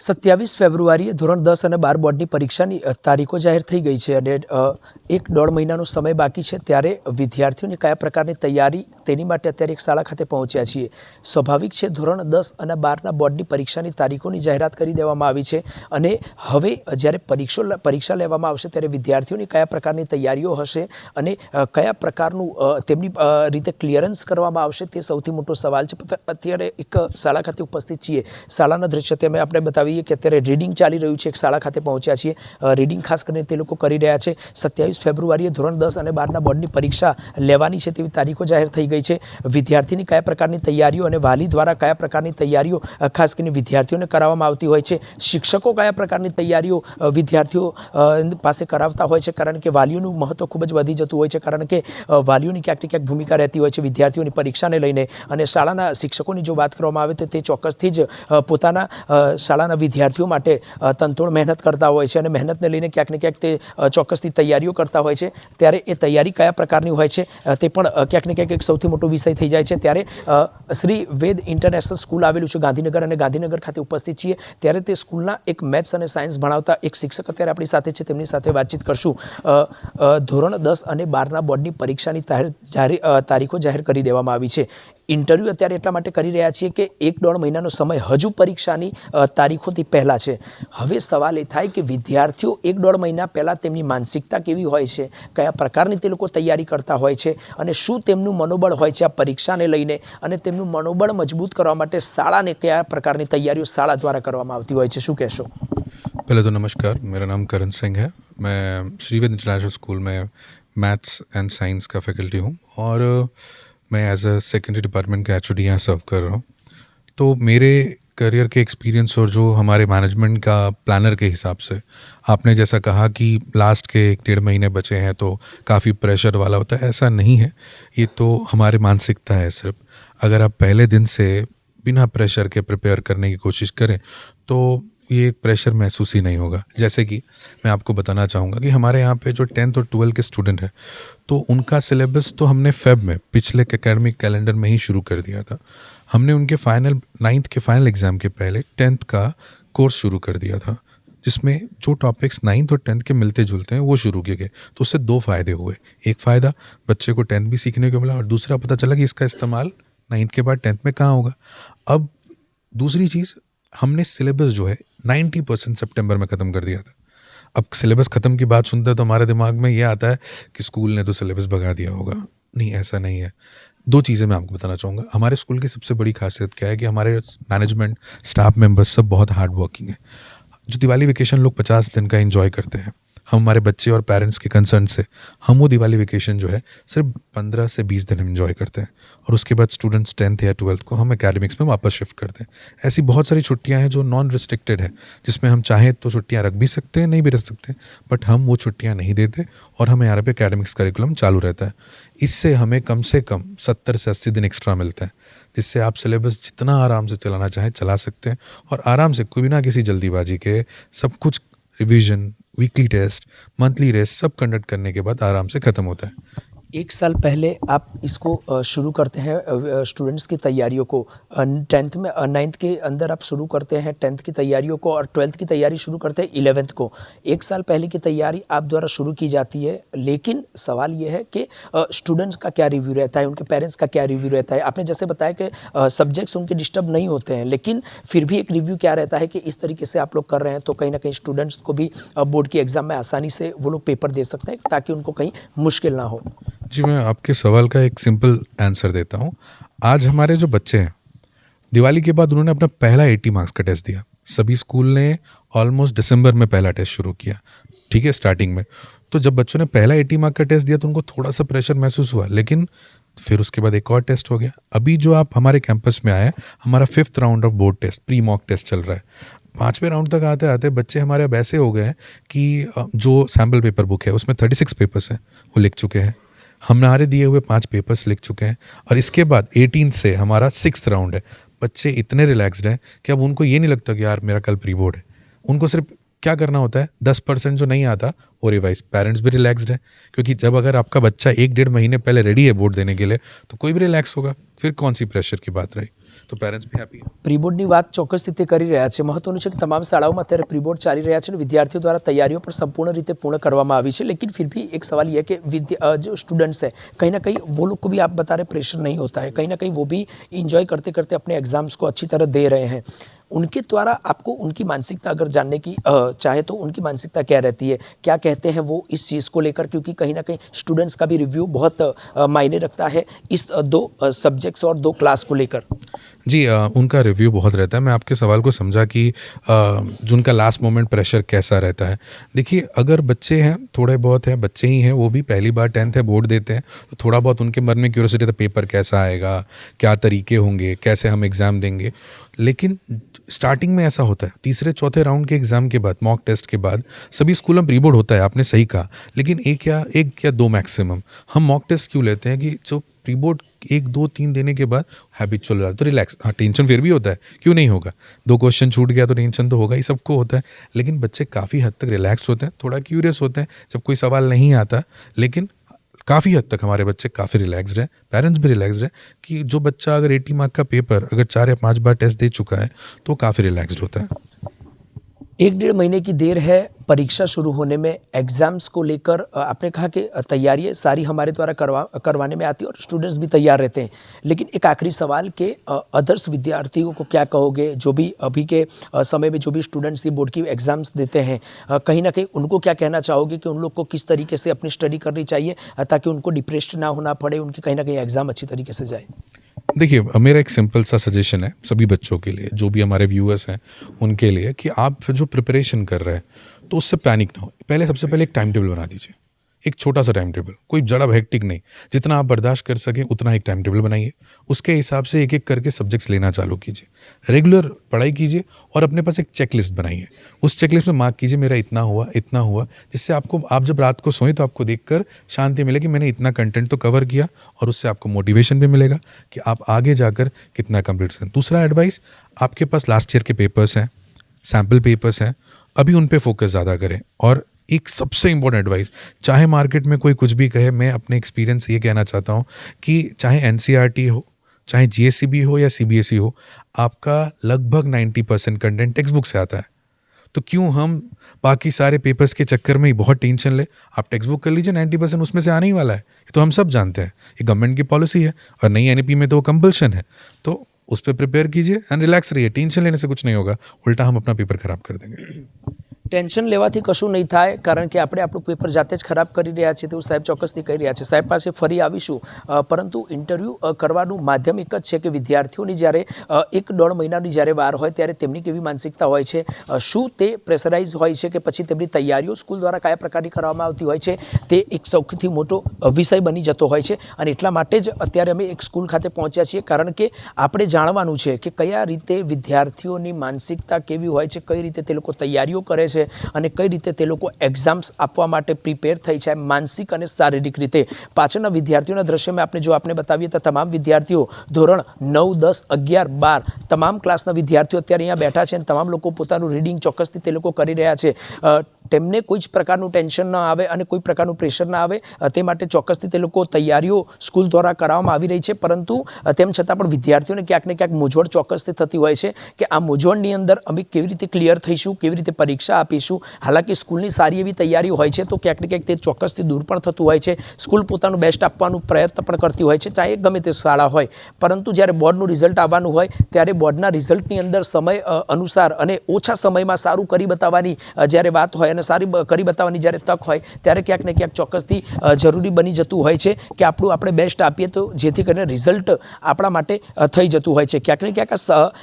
27 ફેબ્રુઆરીએ ધોરણ 10 અને 12 બોર્ડની પરીક્ષાની તારીખો જાહેર થઈ ગઈ છે અને 1-1.5 મહિનાનો સમય બાકી છે ત્યારે વિદ્યાર્થીઓની કયા પ્રકારની તૈયારી તેની માટે અત્યારે એક શાળા ખાતે પહોંચ્યા છીએ. સ્વાભાવિક છે ધોરણ 10 અને 12ના બોર્ડની પરીક્ષાની તારીખોની જાહેરાત કરી દેવામાં આવી છે અને હવે જ્યારે પરીક્ષા લેવામાં આવશે ત્યારે વિદ્યાર્થીઓની કયા પ્રકારની તૈયારીઓ હશે અને કયા પ્રકારનું તેમની રીતે ક્લિયરન્સ કરવામાં આવશે તે સૌથી મોટો સવાલ છે. અત્યારે એક શાળા ખાતે ઉપસ્થિત છીએ. શાળાના દ્રશ્ય તમે આપણે બતાવીએ કે અત્યારે રીડિંગ ચાલી રહ્યું છે. એક શાળા ખાતે પહોંચ્યા છીએ. રીડિંગ ખાસ કરીને તે લોકો કરી રહ્યા છે. 27 ફેબ્રુઆરીએ ધોરણ 10 અને 12ના બોર્ડની પરીક્ષા લેવાની છે તેવી તારીખો જાહેર થઈ ગઈ છે. વિદ્યાર્થીની કયા પ્રકારની તૈયારીઓ અને વાલી દ્વારા કયા પ્રકારની તૈયારીઓ ખાસ કરીને વિદ્યાર્થીઓને કરાવવામાં આવતી હોય છે, શિક્ષકો કયા પ્રકારની તૈયારીઓ વિદ્યાર્થીઓ પાસે કરાવતા હોય છે, કારણ કે વાલીઓનું મહત્ત્વ ખૂબ જ વધી જતું હોય છે, કારણ કે વાલીઓની ક્યાંક ને ક્યાંક ભૂમિકા રહેતી હોય છે વિદ્યાર્થીઓની પરીક્ષાને લઈને. અને શાળાના શિક્ષકોની જો વાત કરવામાં આવે તો તે ચોક્કસથી જ પોતાના શાળાના વિદ્યાર્થીઓ માટે તનતોડ મહેનત કરતા હોય છે અને મહેનતને લઈને ક્યાંક ને ક્યાંક તે ચોક્કસથી તૈયારીઓ કરતા હોય છે. ત્યારે એ તૈયારી કયા પ્રકારની હોય છે તે પણ ક્યાંક ને ક્યાંક એક સૌથી મોટો વિષય થઈ જાય છે. ત્યારે શ્રી વેદ ઇન્ટરનેશનલ સ્કૂલ આવેલું છે ગાંધીનગર, અને ગાંધીનગર ખાતે ઉપસ્થિત છીએ. ત્યારે તે સ્કૂલના એક મેથ્સ અને સાયન્સ ભણાવતા એક શિક્ષક અત્યારે આપણી સાથે છે. તેમની સાથે વાતચીત કરશું. ધોરણ 10 અને 12ના બોર્ડની પરીક્ષાની તારીખો જાહેર કરી દેવામાં આવી છે. ઇન્ટરવ્યૂ અત્યારે એટલા માટે કરી રહ્યા છીએ કે 1-1.5 મહિનાનો સમય હજુ પરીક્ષાની તારીખોથી પહેલાં છે. હવે સવાલ એ થાય કે વિદ્યાર્થીઓ 1-1.5 મહિના પહેલાં તેમની માનસિકતા કેવી હોય છે, કયા પ્રકારની તે લોકો તૈયારી કરતા હોય છે અને શું તેમનું મનોબળ હોય છે આ પરીક્ષાને લઈને, અને તેમનું મનોબળ મજબૂત કરવા માટે શાળાને કયા પ્રકારની તૈયારીઓ શાળા દ્વારા કરવામાં આવતી હોય છે, શું કહેશો? पहले तो नमस्कार, मेरा नाम करण सिंह है. मैं श्रीवेद इंटरनेशनल स्कूल में मैथ्स एंड साइंस का फैकल्टी हूँ और मैं एज अ सेकेंडरी डिपार्टमेंट का एचओडी यहाँ सर्व कर रहा हूँ. तो मेरे करियर के एक्सपीरियंस और जो हमारे मैनेजमेंट का प्लानर के हिसाब से, आपने जैसा कहा कि लास्ट के 1-1.5 महीने बचे हैं तो काफ़ी प्रेशर वाला होता है, ऐसा नहीं है. ये तो हमारे मानसिकता है सिर्फ. अगर आप पहले दिन से बिना प्रेशर के प्रिपेयर करने की कोशिश करें तो ये प्रेशर महसूस ही नहीं होगा. जैसे कि मैं आपको बताना चाहूँगा कि हमारे यहाँ पे जो 10th और 12th के स्टूडेंट हैं तो उनका सिलेबस तो हमने फेब में पिछले एकेडमिक कैलेंडर में ही शुरू कर दिया था. हमने उनके 9th के फाइनल एग्ज़ाम के पहले 10th का कोर्स शुरू कर दिया था, जिसमें जो टॉपिक्स 9th और 10th के मिलते जुलते हैं वो शुरू किए गए. तो उससे 2 फ़ायदे हुए. एक फ़ायदा बच्चे को 10th भी सीखने को मिला और दूसरा पता चला कि इसका इस्तेमाल 9th के बाद 10th में कहाँ होगा. अब दूसरी चीज़, हमने सिलेबस जो है 90% सितंबर में ख़त्म कर दिया था. अब सिलेबस ख़त्म की बात सुनते हैं तो हमारे दिमाग में ये आता है कि स्कूल ने तो सिलेबस भगा दिया होगा. नहीं, ऐसा नहीं है. 2 चीज़ें मैं आपको बताना चाहूँगा. हमारे स्कूल की सबसे बड़ी खासियत क्या है कि हमारे मैनेजमेंट, स्टाफ मेंबर्स सब बहुत हार्ड वर्किंग है. जो दिवाली वेकेशन लोग 50 दिन का एंजॉय करते हैं, हम हमारे बच्चे और पेरेंट्स के कंसर्न से हम वो दिवाली वेकेशन जो है सिर्फ 15 से 20 दिन हम एंजॉय करते हैं और उसके बाद स्टूडेंट्स 10th या 12th को हम एकेडमिक्स में वापस शिफ्ट करते हैं. ऐसी बहुत सारी छुट्टियां हैं जो नॉन रिस्ट्रिक्टेड है, जिसमें हम चाहें तो छुट्टियां रख भी सकते हैं, नहीं भी रख सकते, बट हम वो छुट्टियां नहीं देते और हमें यहाँ पे एकेडमिक्स करिकुलम चालू रहता है. इससे हमें कम से कम 70 से 80 दिन एक्स्ट्रा मिलता है, जिससे आप सिलेबस जितना आराम से चलाना चाहें चला सकते हैं और आराम से, कोई बिना किसी जल्दीबाजी के, सब कुछ revision, weekly test, monthly test सब कंडक्ट करने के बाद आराम से ख़त्म होता है. 1 साल पहले आप इसको शुरू करते हैं स्टूडेंट्स की तैयारियों को. 10th में 9th के अंदर आप शुरू करते हैं 10th की तैयारियों को और 12th की तैयारी शुरू करते हैं 11th को. 1 साल पहले की तैयारी आप द्वारा शुरू की जाती है, लेकिन सवाल ये है कि स्टूडेंट्स का क्या रिव्यू रहता है, उनके पेरेंट्स का क्या रिव्यू रहता है. आपने जैसे बताया कि सब्जेक्ट्स उनके डिस्टर्ब नहीं होते हैं, लेकिन फिर भी एक रिव्यू क्या रहता है कि इस तरीके से आप लोग कर रहे हैं तो कहीं ना कहीं स्टूडेंट्स को भी बोर्ड की एग्ज़ाम में आसानी से वो लोग पेपर दे सकते हैं ताकि उनको कहीं मुश्किल ना हो. जी, मैं आपके सवाल का एक सिंपल आंसर देता हूँ. आज हमारे जो बच्चे हैं, दिवाली के बाद उन्होंने अपना पहला 80 मार्क्स का टेस्ट दिया. सभी स्कूल ने ऑलमोस्ट दिसंबर में पहला टेस्ट शुरू किया, ठीक है, स्टार्टिंग में. तो जब बच्चों ने पहला 80 मार्क का टेस्ट दिया तो उनको थोड़ा सा प्रेशर महसूस हुआ, लेकिन फिर उसके बाद एक और टेस्ट हो गया. अभी जो आप हमारे कैंपस में आए हैं, हमारा 5th round of board test, pre mock test चल रहा है. 5वें राउंड तक आते आते बच्चे हमारे अब ऐसे हो गए हैं कि जो सैम्पल पेपर बुक है उसमें 36 पेपर्स हैं, वो लिख चुके हैं. हमारे दिए हुए 5 पेपर्स लिख चुके हैं और इसके बाद 18 से हमारा 6th राउंड है. बच्चे इतने रिलैक्सड हैं कि अब उनको ये नहीं लगता कि यार मेरा कल प्री बोर्ड है. उनको सिर्फ क्या करना होता है, 10% जो नहीं आता वो रिवाइज. पेरेंट्स भी रिलैक्सड है, क्योंकि जब अगर आपका बच्चा 1-1.5 महीने पहले रेडी है बोर्ड देने के लिए तो कोई भी रिलैक्स होगा, फिर कौन सी प्रेशर की बात रही. तो पेरेंट्स भी हैप्पी है। પ્રી બોર્ડની વાત ચોક્કસ રીતે કરી રહ્યા છે. મહત્વનું છે કે તમામ શાળાઓમાં અત્યારે પ્રી બોર્ડ ચાલી રહ્યા છે અને વિદ્યાર્થીઓ દ્વારા તૈયારીઓ પણ સંપૂર્ણ રીતે પૂર્ણ કરવામાં આવી છે. लेकिन फिर भी एक सवाल यह है कि जो स्टूडेंट्स है कहीं ना कहीं वो लोग को भी आप बता रहे प्रेशर नहीं होता है, कहीं ना कहीं वो भी इंजॉय करते करते अपने एग्जाम्स को अच्छी तरह दे रहे हैं. उनके द्वारा आपको उनकी मानसिकता अगर जानने की चाहे तो उनकी मानसिकता क्या रहती है, क्या कहते हैं वो इस चीज़ को लेकर, क्योंकि कहीं ना कहीं स्टूडेंट्स का भी रिव्यू बहुत मायने रखता है इस दो सब्जेक्ट्स और दो क्लास को लेकर. जी उनका रिव्यू बहुत रहता है. मैं आपके सवाल को समझा कि जो उनका लास्ट मोमेंट प्रेशर कैसा रहता है. देखिए अगर बच्चे हैं, थोड़े बहुत हैं, बच्चे ही हैं, वो भी पहली बार 10th है बोर्ड देते हैं, तो थोड़ा बहुत उनके मन में क्यूरियोसिटी था पेपर कैसा आएगा, क्या तरीके होंगे, कैसे हम एग्ज़ाम देंगे. लेकिन स्टार्टिंग में ऐसा होता है, तीसरे चौथे राउंड के एग्ज़ाम के बाद, मॉक टेस्ट के बाद सभी स्कूलों में प्री बोर्ड होता है, आपने सही कहा. लेकिन एक या दो मैक्सिमम हम मॉक टेस्ट क्यों लेते हैं कि जो प्री बोर्ड 1 2 3 देने के बाद हैबिचुअल हो जाता है, तो रिलैक्स. हाँ टेंशन फिर भी होता है, क्यों नहीं होगा, 2 क्वेश्चन छूट गया तो टेंशन तो होगा ही, सबको होता है. लेकिन बच्चे काफ़ी हद तक रिलैक्स होते हैं, थोड़ा क्यूरियस होते हैं जब कोई सवाल नहीं आता. लेकिन काफ़ी हद तक हमारे बच्चे काफ़ी रिलैक्सड हैं, पेरेंट्स भी रिलैक्सड हैं कि जो बच्चा अगर 80 मार्क का पेपर अगर 4 या 5 बार टेस्ट दे चुका है तो काफ़ी रिलैक्सड होता है. 1-1.5 महीने की देर है परीक्षा शुरू होने में. एग्ज़ाम्स को लेकर आपने कहा कि तैयारियाँ सारी हमारे द्वारा करवाने में आती है और स्टूडेंट्स भी तैयार रहते हैं. लेकिन एक आखिरी सवाल कि अदर्स विद्यार्थियों को क्या कहोगे, जो भी अभी के समय में जो भी स्टूडेंट्स ये बोर्ड की एग्ज़ाम्स देते हैं, कहीं ना कहीं उनको क्या कहना चाहोगे कि उन लोग को किस तरीके से अपनी स्टडी करनी चाहिए ताकि उनको डिप्रेस्ड ना होना पड़े, उनकी कहीं ना कहीं एग्ज़ाम अच्छी तरीके से जाए. देखिए मेरा एक सिंपल सा सजेशन है सभी बच्चों के लिए, जो भी हमारे व्यूअर्स हैं उनके लिए, कि आप जो प्रिपरेशन कर रहे हैं तो उससे पैनिक ना हो. सबसे पहले एक टाइम टेबल बना दीजिए, एक छोटा सा टाइम टेबल, कोई ज़्यादा हेक्टिक नहीं, जितना आप बर्दाश्त कर सकें उतना एक टाइम टेबल बनाइए. उसके हिसाब से एक एक करके सब्जेक्ट्स लेना चालू कीजिए, रेगुलर पढ़ाई कीजिए और अपने पास एक चेकलिस्ट बनाइए. उस चेकलिस्ट में मार्क कीजिए मेरा इतना हुआ, जिससे आपको, आप जब रात को सोएं तो आपको देखकर शांति मिले कि मैंने इतना कंटेंट तो कवर किया, और उससे आपको मोटिवेशन भी मिलेगा कि आप आगे जाकर कितना कंप्लीट करें. दूसरा एडवाइस, आपके पास लास्ट ईयर के पेपर्स हैं, सैम्पल पेपर्स हैं, अभी उन पे फोकस ज़्यादा करें. और एक सबसे इम्पोर्टेंट एडवाइस, चाहे मार्केट में कोई कुछ भी कहे, मैं अपने एक्सपीरियंस ये कहना चाहता हूँ कि चाहे NCERT हो, चाहे GSEB हो या CBSE हो, आपका लगभग 90% कंटेंट टेक्स्ट बुक से आता है. तो क्यों हम बाकी सारे पेपर्स के चक्कर में ही बहुत टेंशन ले. आप टेक्स्ट बुक कर लीजिए, 90% उसमें से आने ही वाला है, ये तो हम सब जानते हैं, ये गवर्नमेंट की पॉलिसी है, और नई NEP में तो वो कंपल्शन है. तो उस पर प्रिपेयर कीजिए एंड रिलैक्स रहिए. टेंशन लेने से कुछ नहीं होगा, उल्टा हम अपना पेपर खराब कर देंगे. ટેન્શન લેવાથી કશું નહીં થાય, કારણ કે આપણે આપણું પેપર જાતે જ ખરાબ કરી રહ્યા છીએ તેવું સાહેબ ચોક્કસથી કહી રહ્યા છે. સાહેબ પાસે ફરી આવીશું, પરંતુ ઇન્ટરવ્યૂ કરવાનું માધ્યમ એક જ છે કે વિદ્યાર્થીઓની જ્યારે 1-1.5 મહિનાની જ્યારે વાર હોય ત્યારે તેમની કેવી માનસિકતા હોય છે, શું તે પ્રેશરાઇઝ હોય છે કે પછી તેમની તૈયારીઓ સ્કૂલ દ્વારા કયા પ્રકારની કરવામાં આવતી હોય છે, તે એક સૌથી મોટો વિષય બની જતો હોય છે. અને એટલા માટે જ અત્યારે અમે એક સ્કૂલ ખાતે પહોંચ્યા છીએ, કારણ કે આપણે જાણવાનું છે કે કયા રીતે વિદ્યાર્થીઓની માનસિકતા કેવી હોય છે, કઈ રીતે તે લોકો તૈયારીઓ કરે છે અને કઈ રીતે તે લોકો એક્ઝામ્સ આપવા માટે પ્રિપેર થઈ છે માનસિક અને શારીરિક રીતે. પાછળના વિદ્યાર્થીઓના દ્રશ્યમાં આપણે બતાવીએ તો તમામ વિદ્યાર્થીઓ ધોરણ 9, 10, 11, 12 તમામ ક્લાસના વિદ્યાર્થીઓ અત્યારે અહીંયા બેઠા છે અને તમામ લોકો પોતાનું રીડિંગ ચોક્કસથી તે લોકો કરી રહ્યા છે. તેમને કોઈ જ પ્રકારનું ટેન્શન ન આવે અને કોઈ પ્રકારનું પ્રેશર ના આવે તે માટે ચોક્કસથી તે લોકો તૈયારીઓ સ્કૂલ દ્વારા કરાવવામાં આવી રહી છે. પરંતુ તેમ છતાં પણ વિદ્યાર્થીઓને ક્યાંક ને ક્યાંક મૂંઝવણ ચોક્કસથી થતી હોય છે કે આ મૂંઝવણની અંદર અમે કેવી રીતે ક્લિયર થઈશું, કેવી રીતે પરીક્ષા આપીશું. હાલાકી સ્કૂલની સારી એવી તૈયારી હોય છે તો ક્યાંક ને ક્યાંક તે ચોક્કસથી દૂર પણ થતું હોય છે. સ્કૂલ પોતાનું બેસ્ટ આપવાનું પ્રયત્ન પણ કરતી હોય છે, ચાહે ગમે તે શાળા હોય. પરંતુ જ્યારે બોર્ડનું રિઝલ્ટ આવવાનું હોય ત્યારે બોર્ડના રિઝલ્ટની અંદર સમય અનુસાર અને ઓછા સમયમાં સારું કરી બતાવવાની જ્યારે વાત હોય અને સારી કરી બતાવવાની જ્યારે તક હોય ત્યારે ક્યાંક ને ક્યાંક ચોક્કસથી જરૂરી બની જતું હોય છે કે આપણે બેસ્ટ આપીએ તો જેથી કરીને રિઝલ્ટ આપણા માટે થઈ જતું હોય છે. ક્યાંક ને ક્યાંક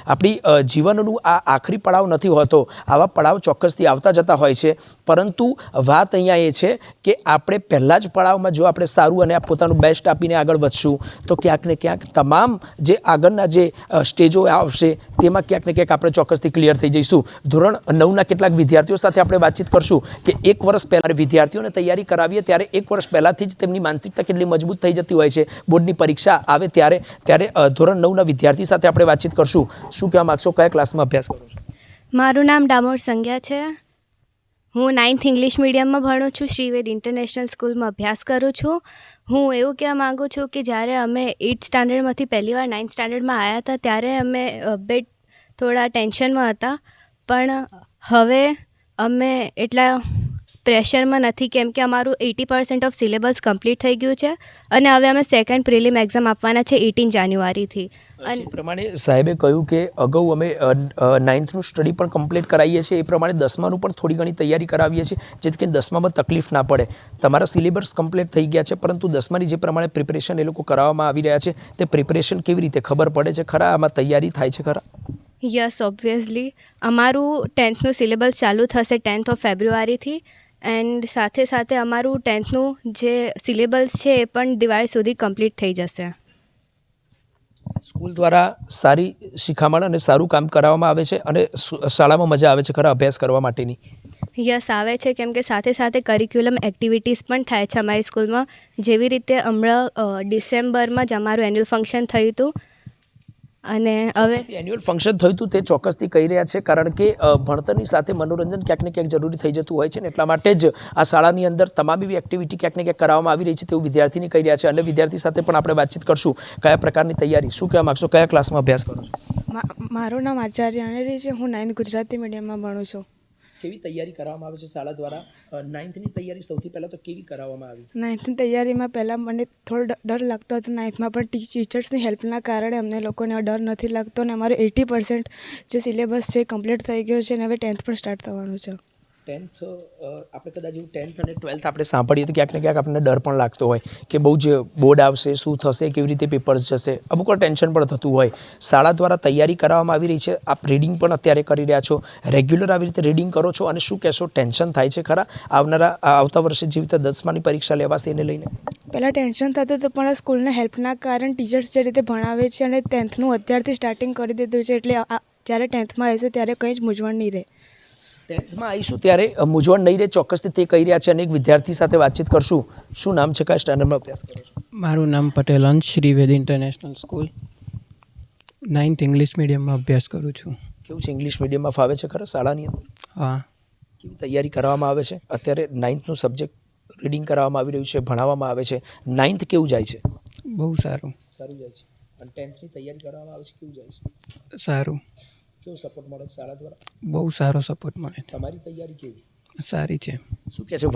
આપણી જીવનનું આ આખરી પડાવ નથી હોતો, આવા પડાવ ચોક્કસથી આવતા જતા હોય છે. પરંતુ વાત અહીંયા એ છે કે આપણે પહેલાં જ પડાવમાં જો આપણે સારું અને પોતાનું બેસ્ટ આપીને આગળ વધશું તો ક્યાંક ને ક્યાંક તમામ જે આગળના જે સ્ટેજો આવશે તેમાં ક્યાંક ને ક્યાંક આપણે ચોક્કસથી ક્લિયર થઈ જઈશું. ધોરણ 9ના કેટલાક વિદ્યાર્થીઓ સાથે આપણે વાતચીત કરશું કે 1 વર્ષ પહેલાં વિદ્યાર્થીઓને તૈયારી કરાવીએ ત્યારે 1 વર્ષ પહેલાંથી જ તેમની માનસિકતા કેટલી મજબૂત થઈ જતી હોય છે. બોર્ડની પરીક્ષા આવે ત્યારે ધોરણ 9ના વિદ્યાર્થી સાથે આપણે વાતચીત કરશું. શું કહેવા માગશો, કયા ક્લાસમાં અભ્યાસ કરો છો? મારું નામ ડામોર સંજ્ઞા છે. હું 9th ઇંગ્લિશ મીડિયમમાં ભણું છું. શ્રીવેદ ઇન્ટરનેશનલ સ્કૂલમાં અભ્યાસ કરું છું. હું એવું કહેવા માગું છું કે જ્યારે અમે 8th સ્ટાન્ડર્ડમાંથી પહેલીવાર 9th સ્ટાન્ડર્ડમાં આવ્યા હતા ત્યારે અમે થોડા ટેન્શનમાં હતા, પણ હવે અમે એટલા પ્રેશરમાં નથી, કેમ કે અમારું 80% ઓફ સિલેબસ કમ્પ્લીટ થઈ ગયું છે અને હવે અમે સેકન્ડ પ્રિલિમ એક્ઝામ આપવાના છે 18 જાન્યુઆરીથી. જે પ્રમાણે સાહેબે કહ્યું કે અગાઉ અમે 9thનું સ્ટડી પણ કમ્પ્લીટ કરાવીએ છીએ, એ પ્રમાણે 10માનું પણ થોડી ઘણી તૈયારી કરાવીએ છીએ જેથી કરીને 10મામાં તકલીફ ના પડે. તમારા સિલેબસ કમ્પ્લીટ થઈ ગયા છે, પરંતુ 10માની જે પ્રમાણે પ્રિપરેશન એ લોકો કરાવવામાં આવી રહ્યા છે તે પ્રિપરેશન કેવી રીતે ખબર પડે છે ખરા? આમાં તૈયારી થાય છે ખરા? યસ, ઓબ્વિયસલી અમારું 10thનું સિલેબસ ચાલુ થશે 10th ઓફ ફેબ્રુઆરીથી, એન્ડ સાથે સાથે અમારું 10thનું જે સિલેબસ છે એ પણ દિવાળી સુધી કમ્પ્લીટ થઈ જશે. સ્કૂલ દ્વારા સારી શિખામણ અને સારું કામ કરાવવામાં આવે છે અને શાળામાં મજા આવે છે ખરા અભ્યાસ કરવા માટેની? યસ, આવે છે, કેમ કે સાથે સાથે કરિક્યુલમ એક્ટિવિટીઝ પણ થાય છે અમારી સ્કૂલમાં. જેવી રીતે હમણાં ડિસેમ્બરમાં જ અમારું એન્યુઅલ ફંક્શન થયું હતું અને હવે એન્યુઅલ ફંક્શન થયું હતું તે ચોક્કસથી કહી રહ્યા છે, કારણ કે ભણતરની સાથે મનોરંજન ક્યાંક ને ક્યાંક જરૂરી થઈ જતું હોય છે ને એટલા માટે જ આ શાળાની અંદર તમામ એવી એક્ટિવિટી ક્યાંક ને ક્યાંક કરાવવામાં આવી રહી છે તેવું વિદ્યાર્થીની કહી રહ્યા છે. અને વિદ્યાર્થી સાથે પણ આપણે વાતચીત કરશું. કયા પ્રકારની તૈયારી, શું કહેવા માગશો, કયા ક્લાસમાં અભ્યાસ કરો છો? મારું નામ આચાર્ય અનેરી છે. હું 9th ગુજરાતી મીડિયમમાં ભણું છું. કેવી તૈયારી કરવામાં આવે છે શાળા દ્વારા? 9thની તૈયારી સૌથી પહેલાં તો કેવી કરાવવામાં આવી? 9thની તૈયારીમાં પહેલાં મને થોડો ડર લાગતો હતો. 9thમાં પણ ટીચર્સની હેલ્પના કારણે અમને લોકોને ડર નથી લાગતો અને અમારો 80% જે સિલેબસ છે કમ્પ્લીટ થઈ ગયો છે અને હવે 10th પણ સ્ટાર્ટ થવાનું છે. 10th આપણે કદાચ એવું 10th અને 12th આપણે સાંભળીએ તો ક્યાંક ને ક્યાંક આપણને ડર પણ લાગતો હોય કે બહુ જ બોર્ડ આવશે, શું થશે, કેવી રીતે પેપર્સ જશે, અમુક વાર ટેન્શન પણ થતું હોય. શાળા દ્વારા તૈયારી કરાવવામાં આવી રહી છે, આપ રીડિંગ પણ અત્યારે કરી રહ્યા છો, રેગ્યુલર આવી રીતે રીડિંગ કરો છો અને શું કહેશો, ટેન્શન થાય છે ખરા આવતા વર્ષે જેવી રીતે 10માની પરીક્ષા લેવાશે એને લઈને? પહેલાં ટેન્શન થતું હતું, પણ સ્કૂલના હેલ્પના કારણે ટીચર્સ જે રીતે ભણાવે છે અને 10thનું અત્યારથી સ્ટાર્ટિંગ કરી દીધું છે, એટલે જ્યારે 10thમાં આવીશું ત્યારે કંઈ જ મૂંઝવણ નહીં રહે. 10thમાં આવીશું ત્યારે મૂંઝવણ નહીં રહે, ચોક્કસથી તે કહી રહ્યા છે. અને એક વિદ્યાર્થી સાથે વાતચીત કરશું. શું નામ છે, કયા સ્ટાન્ડર્ડમાં અભ્યાસ કરો છો? મારું નામ પટેલ અંશ, શ્રીવેદ ઇન્ટરનેશનલ સ્કૂલ 9th ઇંગ્લિશ મીડિયમમાં અભ્યાસ કરું છું. કેવું છે, ઇંગ્લિશ મીડિયમમાં ફાવે છે ખરા શાળાની અંદર? હા. કેવી તૈયારી કરવામાં આવે છે? અત્યારે 9thનું સબ્જેક્ટ રીડિંગ કરાવવામાં આવી રહ્યું છે, ભણાવવામાં આવે છે. 9th કેવું જાય છે? બહુ સારું. સારું જાય છે. અને 10thની તૈયારી કરવામાં આવે છે, કેવું જાય છે? સારું. કેવો સપોર્ટ મળે છે શાળા દ્વારા? બહુ સારો સપોર્ટ મળે. તમારી તૈયારી કેવી? સારી છે. શું કહે છે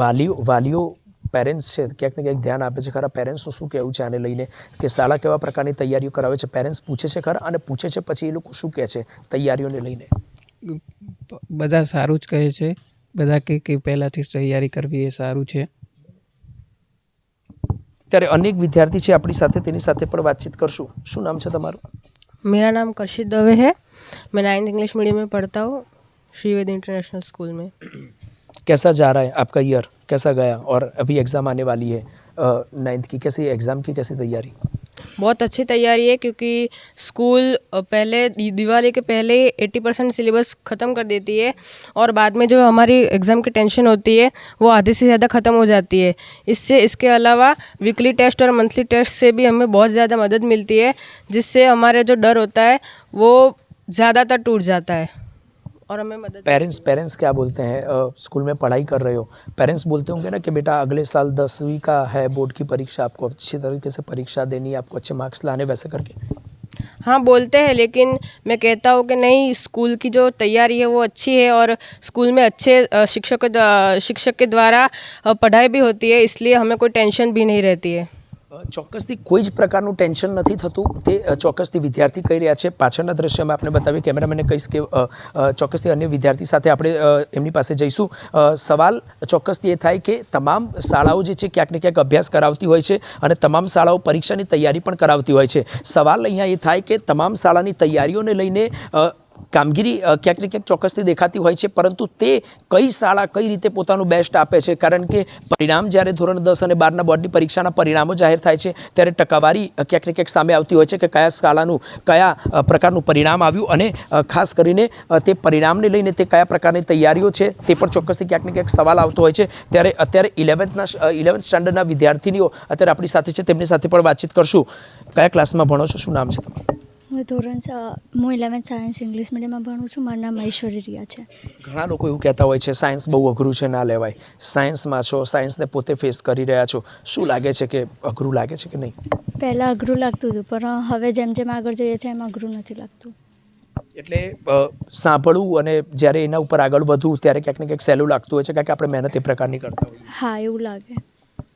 વાલીઓ પેરેન્ટ્સ છે ક્યાંક ને ક્યાંક ધ્યાન આપે છે ખરા? પેરેન્ટ્સનું શું કહેવું છે આને લઈને કે શાળા કેવા પ્રકારની તૈયારીઓ કરાવે છે? પેરેન્ટ્સ પૂછે છે ખરા? અને પૂછે છે પછી એ લોકો શું કહે છે તૈયારીઓને લઈને? બધા સારું જ કહે છે. બધા કે પહેલાંથી તૈયારી કરવી એ સારું છે. ત્યારે અનેક વિદ્યાર્થી છે આપણી સાથે, તેની સાથે પણ વાતચીત કરશું. શું નામ છે તમારું? मेरा नाम कशिश दवे है. मैं 9th इंग्लिश मीडियम में पढ़ता हूँ श्रीवेद इंटरनेशनल स्कूल में. कैसा जा रहा है आपका ईयर, कैसा गया? और अभी एग्ज़ाम आने वाली है 9th की, कैसी एग्ज़ाम की कैसी तैयारी? बहुत अच्छी तैयारी है, क्योंकि स्कूल पहले दिवाली के पहले 80% सिलेबस ख़त्म कर देती है और बाद में जो हमारी एग्ज़ाम की टेंशन होती है वो आधे से ज़्यादा ख़त्म हो जाती है. इसके अलावा वीकली टेस्ट और मंथली टेस्ट से भी हमें बहुत ज़्यादा मदद मिलती है, जिससे हमारे जो डर होता है वो ज़्यादातर टूट जाता है और हमें मदद. पेरेंट्स क्या बोलते हैं? स्कूल में पढ़ाई कर रहे हो, पेरेंट्स बोलते होंगे ना कि बेटा अगले साल 10वीं का है बोर्ड की परीक्षा, आपको अच्छी तरीके से परीक्षा देनी है, आपको अच्छे मार्क्स लाने, वैसे करके? हाँ, बोलते हैं, लेकिन मैं कहता हूँ कि नहीं, स्कूल की जो तैयारी है वो अच्छी है और स्कूल में अच्छे शिक्षक के द्वारा पढ़ाई भी होती है, इसलिए हमें कोई टेंशन भी नहीं रहती है. ચોક્કસથી કોઈ જ પ્રકારનું ટેન્શન નથી થતું, તે ચોક્કસથી વિદ્યાર્થી કહી રહ્યા છે. પાછળના દ્રશ્યમાં આપણે બતાવીએ, કેમેરામેને કહીશ કે ચોક્કસથી અન્ય વિદ્યાર્થી સાથે આપણે એમની પાસે જઈશું. સવાલ ચોક્કસથી એ થાય કે તમામ શાળાઓ જે છે ક્યાંક ને ક્યાંક અભ્યાસ કરાવતી હોય છે અને તમામ શાળાઓ પરીક્ષાની તૈયારી પણ કરાવતી હોય છે. સવાલ અહીંયા એ થાય કે તમામ શાળાની તૈયારીઓને લઈને કામગીરી ક્યાંક ને ક્યાંક ચોક્કસથી દેખાતી હોય છે, પરંતુ તે કઈ શાળા કઈ રીતે પોતાનું બેસ્ટ આપે છે? કારણ કે પરિણામ જ્યારે ધોરણ 10 અને 12ના બોર્ડની પરીક્ષાના પરિણામો જાહેર થાય છે ત્યારે ટકાવારી ક્યાંક ને ક્યાંક સામે આવતી હોય છે કે કયા શાળાનું કયા પ્રકારનું પરિણામ આવ્યું અને ખાસ કરીને તે પરિણામને લઈને તે કયા પ્રકારની તૈયારીઓ છે તે પણ ચોક્કસથી ક્યાંક ને ક્યાંક સવાલ આવતો હોય છે. ત્યારે અત્યારે 11th સ્ટાન્ડર્ડના વિદ્યાર્થીનીઓ અત્યારે આપણી સાથે છે, તેમની સાથે પણ વાતચીત કરશું. કયા ક્લાસમાં ભણો છો, શું નામ છે તમારું? હું 11th સાયન્સ ઇંગ્લિશ મીડિયમમાં ભણું છું. મારું નામ ઐશ્વરી રિયા છે. ઘણા લોકો એવું કહેતા હોય છે સાયન્સ બહુ અઘરું છે, ના લેવાય. સાયન્સમાં છો, સાયન્સને પોતે ફેસ કરી રહ્યા છો, શું લાગે છે કે અઘરું લાગે છે કે નહીં? પહેલાં અઘરું લાગતું હતું, પણ હવે જેમ જેમ આગળ જઈએ છીએ એમ અઘરું નથી લાગતું. એટલે સાંભળવું અને જ્યારે એના ઉપર આગળ વધવું ત્યારે ક્યાંક ને ક્યાંક સહેલું લાગતું હોય છે, કારણ કે આપણે મહેનત એ પ્રકારની કરતા હોઈએ. હા, એવું લાગે.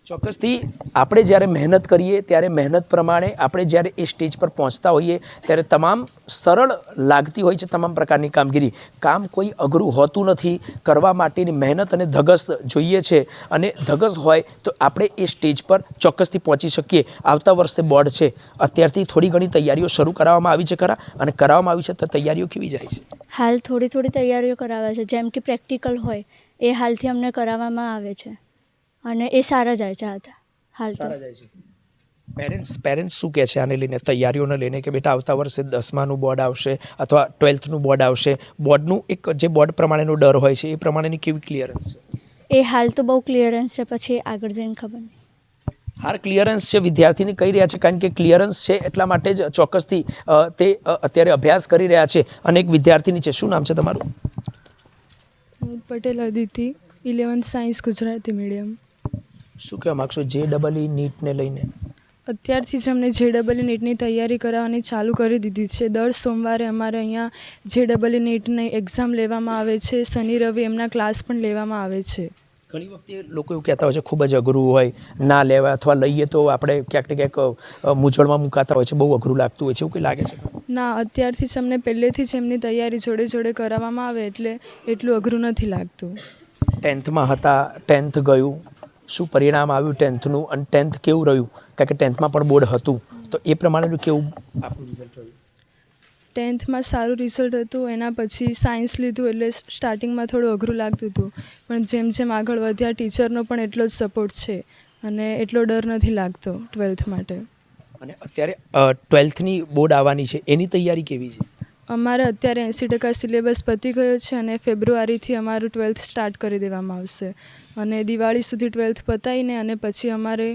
ચોક્કસથી આપણે જ્યારે મહેનત કરીએ ત્યારે મહેનત પ્રમાણે આપણે જ્યારે એ સ્ટેજ પર પહોંચતા હોઈએ ત્યારે તમામ સરળ લાગતી હોય છે તમામ પ્રકારની કામગીરી. કામ કોઈ અઘરું હોતું નથી. કરવા માટેની મહેનત અને ધગસ જોઈએ છે, અને ધગસ હોય તો આપણે એ સ્ટેજ પર ચોક્કસથી પહોંચી શકીએ. આવતા વર્ષે બોર્ડ છે, અત્યારથી થોડી ઘણી તૈયારીઓ શરૂ કરાવવામાં આવી છે ખરા? અને કરાવવામાં આવી છે તો તૈયારીઓ કેવી જાય છે? હાલ થોડી તૈયારીઓ કરાવે છે, જેમ કે પ્રેક્ટિકલ હોય એ હાલથી અમને કરાવવામાં આવે છે, અને એ સારા જાય છે હાલ તો. જાય છે. પેરેન્ટ્સ શું કહે છે આને લઈને, તૈયારીઓને લઈને, કે બેટા આવતા વર્ષે 10માનું બોર્ડ આવશે અથવા 12થનું બોર્ડ આવશે, બોર્ડનું એક જે બોર્ડ પ્રમાણેનો ડર હોય છે એ પ્રમાણેની કેવી ક્લિયરન્સ છે? એ હાલ તો બહુ ક્લિયરન્સ છે, પછી આગળ જઈને ખબર નહીં. હાર ક્લિયરન્સ છે વિદ્યાર્થીને કહી રહ્યા છે, કારણ કે ક્લિયરન્સ છે એટલા માટે જ ચોક્કસથી તે અત્યારે અભ્યાસ કરી રહ્યા છે. અને એક વિદ્યાર્થીની છે, શું નામ છે તમારું? હું Patel Aditi, 11th science Gujarati medium. શું કહેવા માગશો JEE નીટને લઈને? અત્યારથી જ અમને JEE નીટની તૈયારી કરાવવાની ચાલુ કરી દીધી છે. દર સોમવારે અમારે અહીંયા JEE નીટની એક્ઝામ લેવામાં આવે છે. શનિ રવિ એમના ક્લાસ પણ લેવામાં આવે છે. ઘણી વખતે લોકો એવું કહેતા હોય છે ખૂબ જ અઘરું હોય, ના લેવાય, અથવા લઈએ તો આપણે ક્યાંક ને ક્યાંક મૂંઝવણમાં મુકાતા હોય છે, બહુ અઘરું લાગતું હોય છે, એવું કંઈ લાગે છે? ના, અત્યારથી જ અમને પહેલેથી જ એમની તૈયારી જોડે જોડે કરાવવામાં આવે એટલે એટલું અઘરું નથી લાગતું. 10થમાં હતા, 10th ગયું, શું પરિણામ આવ્યું 10થનું, અને 10th કેવું રહ્યું? કારણ કે 10થમાં પણ બોર્ડ હતું, તો એ પ્રમાણેનું કેવું આપણું રિઝલ્ટ રહ્યું? 10thમાં સારું રિઝલ્ટ હતું. એના પછી સાયન્સ લીધું એટલે સ્ટાર્ટિંગમાં થોડું અઘરું લાગતું હતું, પણ જેમ જેમ આગળ વધ્યા ટીચરનો પણ એટલો જ સપોર્ટ છે અને એટલો ડર નથી લાગતો 12th માટે. અને અત્યારે 12થની બોર્ડ આવવાની છે, એની તૈયારી કેવી છે? અમારે અત્યારે 80% સિલેબસ પતી ગયો છે અને ફેબ્રુઆરીથી અમારું 12th સ્ટાર્ટ કરી દેવામાં આવશે, અને દિવાળી સુધી 12th પતાવીને અને પછી અમારે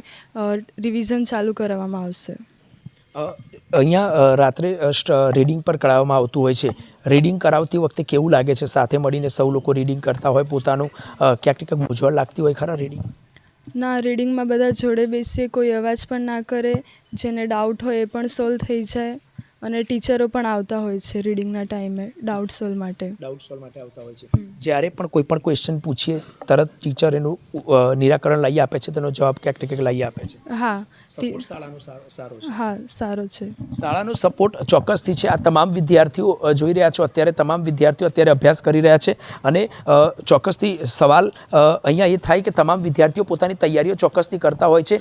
રિવિઝન ચાલુ કરાવવામાં આવશે. અહીંયા રાત્રે રીડિંગ પર કરાવવામાં આવતું હોય છે. રીડિંગ કરાવતી વખતે કેવું લાગે છે? સાથે મળીને સૌ લોકો રીડિંગ કરતા હોય, પોતાનું ક્યાંક ને ક્યાંક મૂંઝવણ લાગતી હોય ખરા રીડિંગ? ના, રીડિંગમાં બધા જોડે બેસીએ, કોઈ અવાજ પણ ના કરે, જેને ડાઉટ હોય એ પણ સોલ્વ થઈ જાય, અને ટીચરો પણ આવતા હોય છે રીડિંગના ટાઈમે ડાઉટ સોલ્વ માટે આવતા હોય છે. જ્યારે પણ કોઈ પણ ક્વેશ્ચન પૂછીએ તરત ટીચર એનું નિરાકરણ લઈ આપે છે, તેનો જવાબ ક્યાંક ને ક્યાંક લઈ આપે છે. હા, શાળાનો સારો છે. હા, સારો છે. શાળાનો સપોર્ટ ચોક્કસથી છે. આ તમામ વિદ્યાર્થીઓ જોઈ રહ્યા છો, અત્યારે તમામ વિદ્યાર્થીઓ અત્યારે અભ્યાસ કરી રહ્યા છે, અને ચોક્કસથી સવાલ અહીંયા એ થાય કે તમામ વિદ્યાર્થીઓ પોતાની તૈયારીઓ ચોક્કસથી કરતા હોય છે,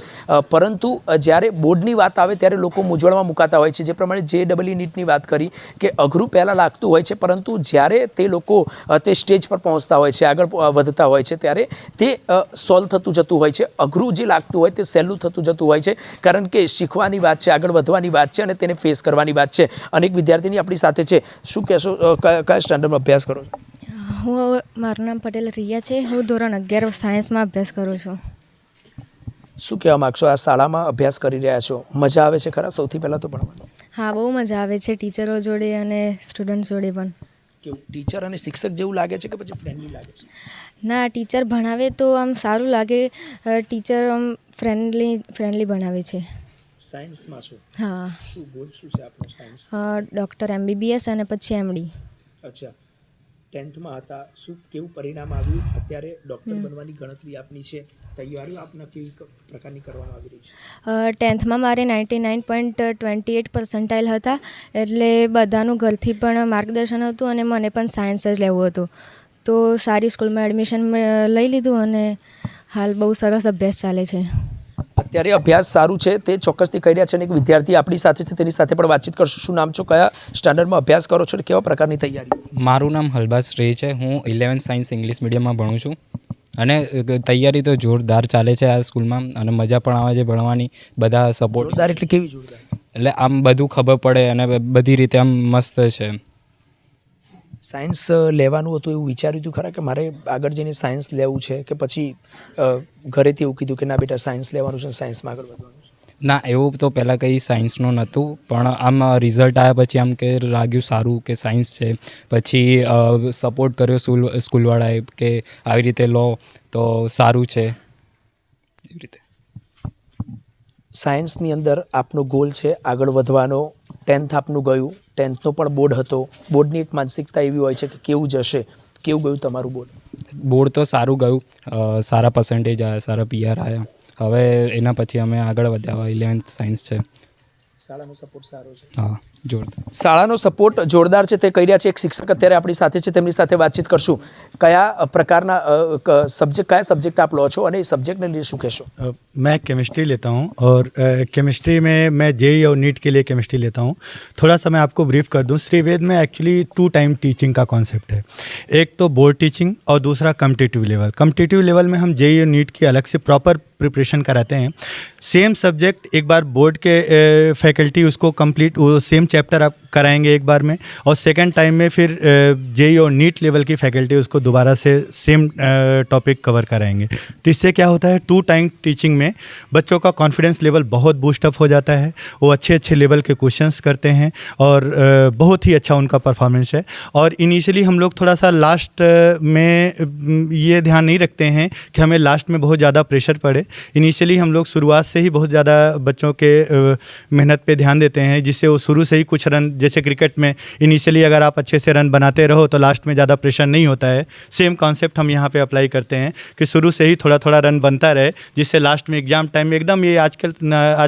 પરંતુ જ્યારે બોર્ડની વાત આવે ત્યારે લોકો મૂંઝવણમાં મુકાતા હોય છે. જે પ્રમાણે JEE નીટની વાત કરી કે અઘરું પહેલાં લાગતું હોય છે, પરંતુ જ્યારે તે લોકો તે સ્ટેજ પર પહોંચતા હોય છે, આગળ વધતા હોય છે, ત્યારે તે સોલ્વ થતું જતું હોય છે. અઘરું જે લાગતું હોય તે સહેલું થતું જતું હોય છે, કારણ કે શીખવાની વાત છે, આગળ વધવાની વાત છે, અને તેને ફેસ કરવાની વાત છે. અનેક વિદ્યાર્થીની આપણી સાથે છે, શું કહેશો, કયા સ્ટાન્ડર્ડમાં અભ્યાસ કરો છો? મારું નામ પટેલ રિયા છે. હું ધોરણ 11 સાયન્સમાં અભ્યાસ કરું છું. શું કહેવા માગશો? આ શાળામાં અભ્યાસ કરી રહ્યા છો, મજા આવે છે ખરા? સૌથી પહેલાં તો ભણવાનું. હા, બહુ મજા આવે છે, ટીચરો જોડે અને સ્ટુડન્ટ જોડે પણ. કેવું, ટીચર અને શિક્ષક જેવું લાગે છે કે પછી ફ્રેન્ડલી લાગે છે? ના, ટીચર ભણાવે તો આમ સારું લાગે, ટીચર આમ ફ્રેન્ડલી ભણાવે છે. સાયન્સમાં છો? હા. શું ગોલ શું છે આપણો સાયન્સ? ડૉક્ટર MBBS અને પછી MD. અચ્છા, 10થમાં હતા, શું કેવું પરિણામ આવ્યું? અત્યારે ડૉક્ટર બનવાની ગણતરી આપની છે, તૈયારીઓ આપના કેવી પ્રકારની કરવામાં આવી રહી છે? 10thમાં મારે 99.28% હતા, એટલે બધાનું ઘરથી પણ માર્ગદર્શન હતું અને મને પણ સાયન્સ જ લેવું હતું, તો સારી સ્કૂલમાં એડમિશન લઈ લીધું અને હાલ બહુ સરસ અભ્યાસ ચાલે છે. અત્યારે અભ્યાસ સારું છે તે ચોક્કસથી કહી રહ્યા છે, અને એક વિદ્યાર્થી આપણી સાથે છે, તેની સાથે પણ વાતચીત કરશું. શું નામ છો, કયા સ્ટાન્ડર્ડમાં અભ્યાસ કરો છો, અને કેવા પ્રકારની તૈયારી? મારું નામ હલબાઝ રે છે. હું 11th સાયન્સ ઇંગ્લિશ મીડિયમમાં ભણું છું, અને તૈયારી તો જોરદાર ચાલે છે આ સ્કૂલમાં, અને મજા પણ આવે છે ભણવાની. બધા સપોર્ટ. જોરદાર એટલે કેવી જોરદાર? એટલે આમ બધું ખબર પડે અને બધી રીતે આમ મસ્ત છે. સાયન્સ લેવાનું હતું એવું વિચાર્યું હતું ખરા કે મારે આગળ જઈને સાયન્સ લેવું છે, કે પછી ઘરેથી એવું કીધું કે ના બેટા સાયન્સ લેવાનું છે, સાયન્સમાં આગળ વધવાનું છે? ના, એવું તો પહેલાં કંઈ સાયન્સનું નહોતું, પણ આમ રિઝલ્ટ આવ્યા પછી આમ કે લાગ્યું સારું કે સાયન્સ છે. પછી સપોર્ટ કર્યો સ્કૂલવાળાએ કે આવી રીતે લો તો સારું છે, એવી રીતે. સાયન્સની અંદર આપનો ગોલ છે આગળ વધવાનો. 10th આપનું ગયું, 10thનો પણ બોર્ડ હતો. બોર્ડની એક માનસિકતા એવી હોય છે કે કેવું જશે, કેવું ગયું તમારું બોર્ડ? બોર્ડ તો સારું ગયું, સારા પર્સન્ટેજ આવ્યા, સારા PR આવ્યા. હવે એના પછી અમે આગળ વધ્યા. 11th સાયન્સ છે. શાળાનો સપોર્ટ સારો છે. હા, જોરદાર. શાળાનો સપોર્ટ જોરદાર છે તે કહી રહ્યા છે. એક શિક્ષક અત્યારે આપણી સાથે છે, તેમની સાથે વાતચીત કરશું. કયા પ્રકારના કયા સબ્जेक्ट आप लो છો અને એ સબ્जेक्टને लिए શું કહેશો? मैं केमिस्ट्री लेता हूँ और केमिस्ट्री में मैं जेई और नीट के लिए केमिस्ट्री लेता हूँ. थोड़ा सा मैं आपको ब्रीफ कर दूँ. श्रीवेद में एक्चुअली 2 टाइम टीचिंग का कॉन्सेप्ट है. एक तो बोर्ड टीचिंग और दूसरा कम्पिटिटिव लेवल. कम्पिटिटिव लेवल में हम जेई और नीट की अलग से प्रॉपर प्रिपरेशन कराते हैं. सेम सब्जेक्ट एक बार बोर्ड के फैकल्टी उसको कंप्लीट वो सेम चैप्टर आप कराएंगे एक बार में, और सेकंड टाइम में फिर जेई और नीट लेवल की फैकल्टी उसको दोबारा से सेम टॉपिक कवर कराएंगे. तो इससे क्या होता है, 2 टाइम टीचिंग में बच्चों का कॉन्फिडेंस लेवल बहुत बूस्टअप हो जाता है. वो अच्छे लेवल के क्वेश्चंस करते हैं और बहुत ही अच्छा उनका परफॉर्मेंस है. और इनिशियली हम लोग थोड़ा सा लास्ट में ये ध्यान नहीं रखते हैं कि हमें लास्ट में बहुत ज़्यादा प्रेशर पड़े. इनिशियली हम लोग शुरुआत से ही बहुत ज़्यादा बच्चों के मेहनत पे ध्यान देते हैं, जिससे वो शुरू से ही कुछ रन, जैसे क्रिकेट में इनिशियली अगर आप अच्छे से रन बनाते रहो तो लास्ट में ज़्यादा प्रेशर नहीं होता है. सेम कॉन्सेप्ट हम यहाँ पे अप्लाई करते हैं कि शुरू से ही थोड़ा थोड़ा रन बनता रहे, जिससे लास्ट में एग्जाम टाइम में एकदम ये आज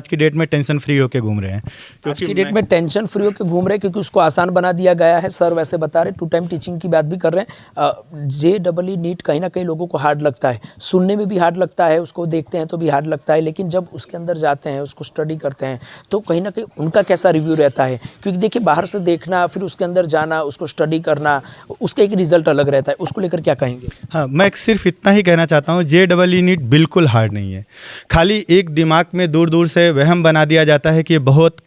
की डेट में टेंशन फ्री होकर घूम रहे हैं. आज की डेट में टेंशन फ्री होकर घूम रहे हैं क्योंकि उसको आसान बना दिया गया है. सर वैसे बता रहे 2 टाइम टीचिंग की बात भी कर रहे हैं. JEE नीट कहीं ना कहीं लोगों को हार्ड लगता है, सुनने में भी हार्ड लगता है, उसको देखते हैं तो भी हार्ड लगता है, लेकिन जब उसके अंदर जाते हैं, उसको स्टडी करते हैं तो कहीं ना कहीं उनका कैसा रिव्यू रहता है? क्योंकि देखिए बाहर से देखना फिर उसके अंदर जाना, उसको स्टडी करना, उसका एक रिजल्ट अलग रहता है. उसको लेकर क्या कहेंगे? हाँ, मैं सिर्फ इतना ही कहना चाहता हूँ, JEE नीट बिल्कुल हार्ड नहीं है. खाली एक दिमाग में दूर दूर से वहम बना दिया जाता है कि ये बहुत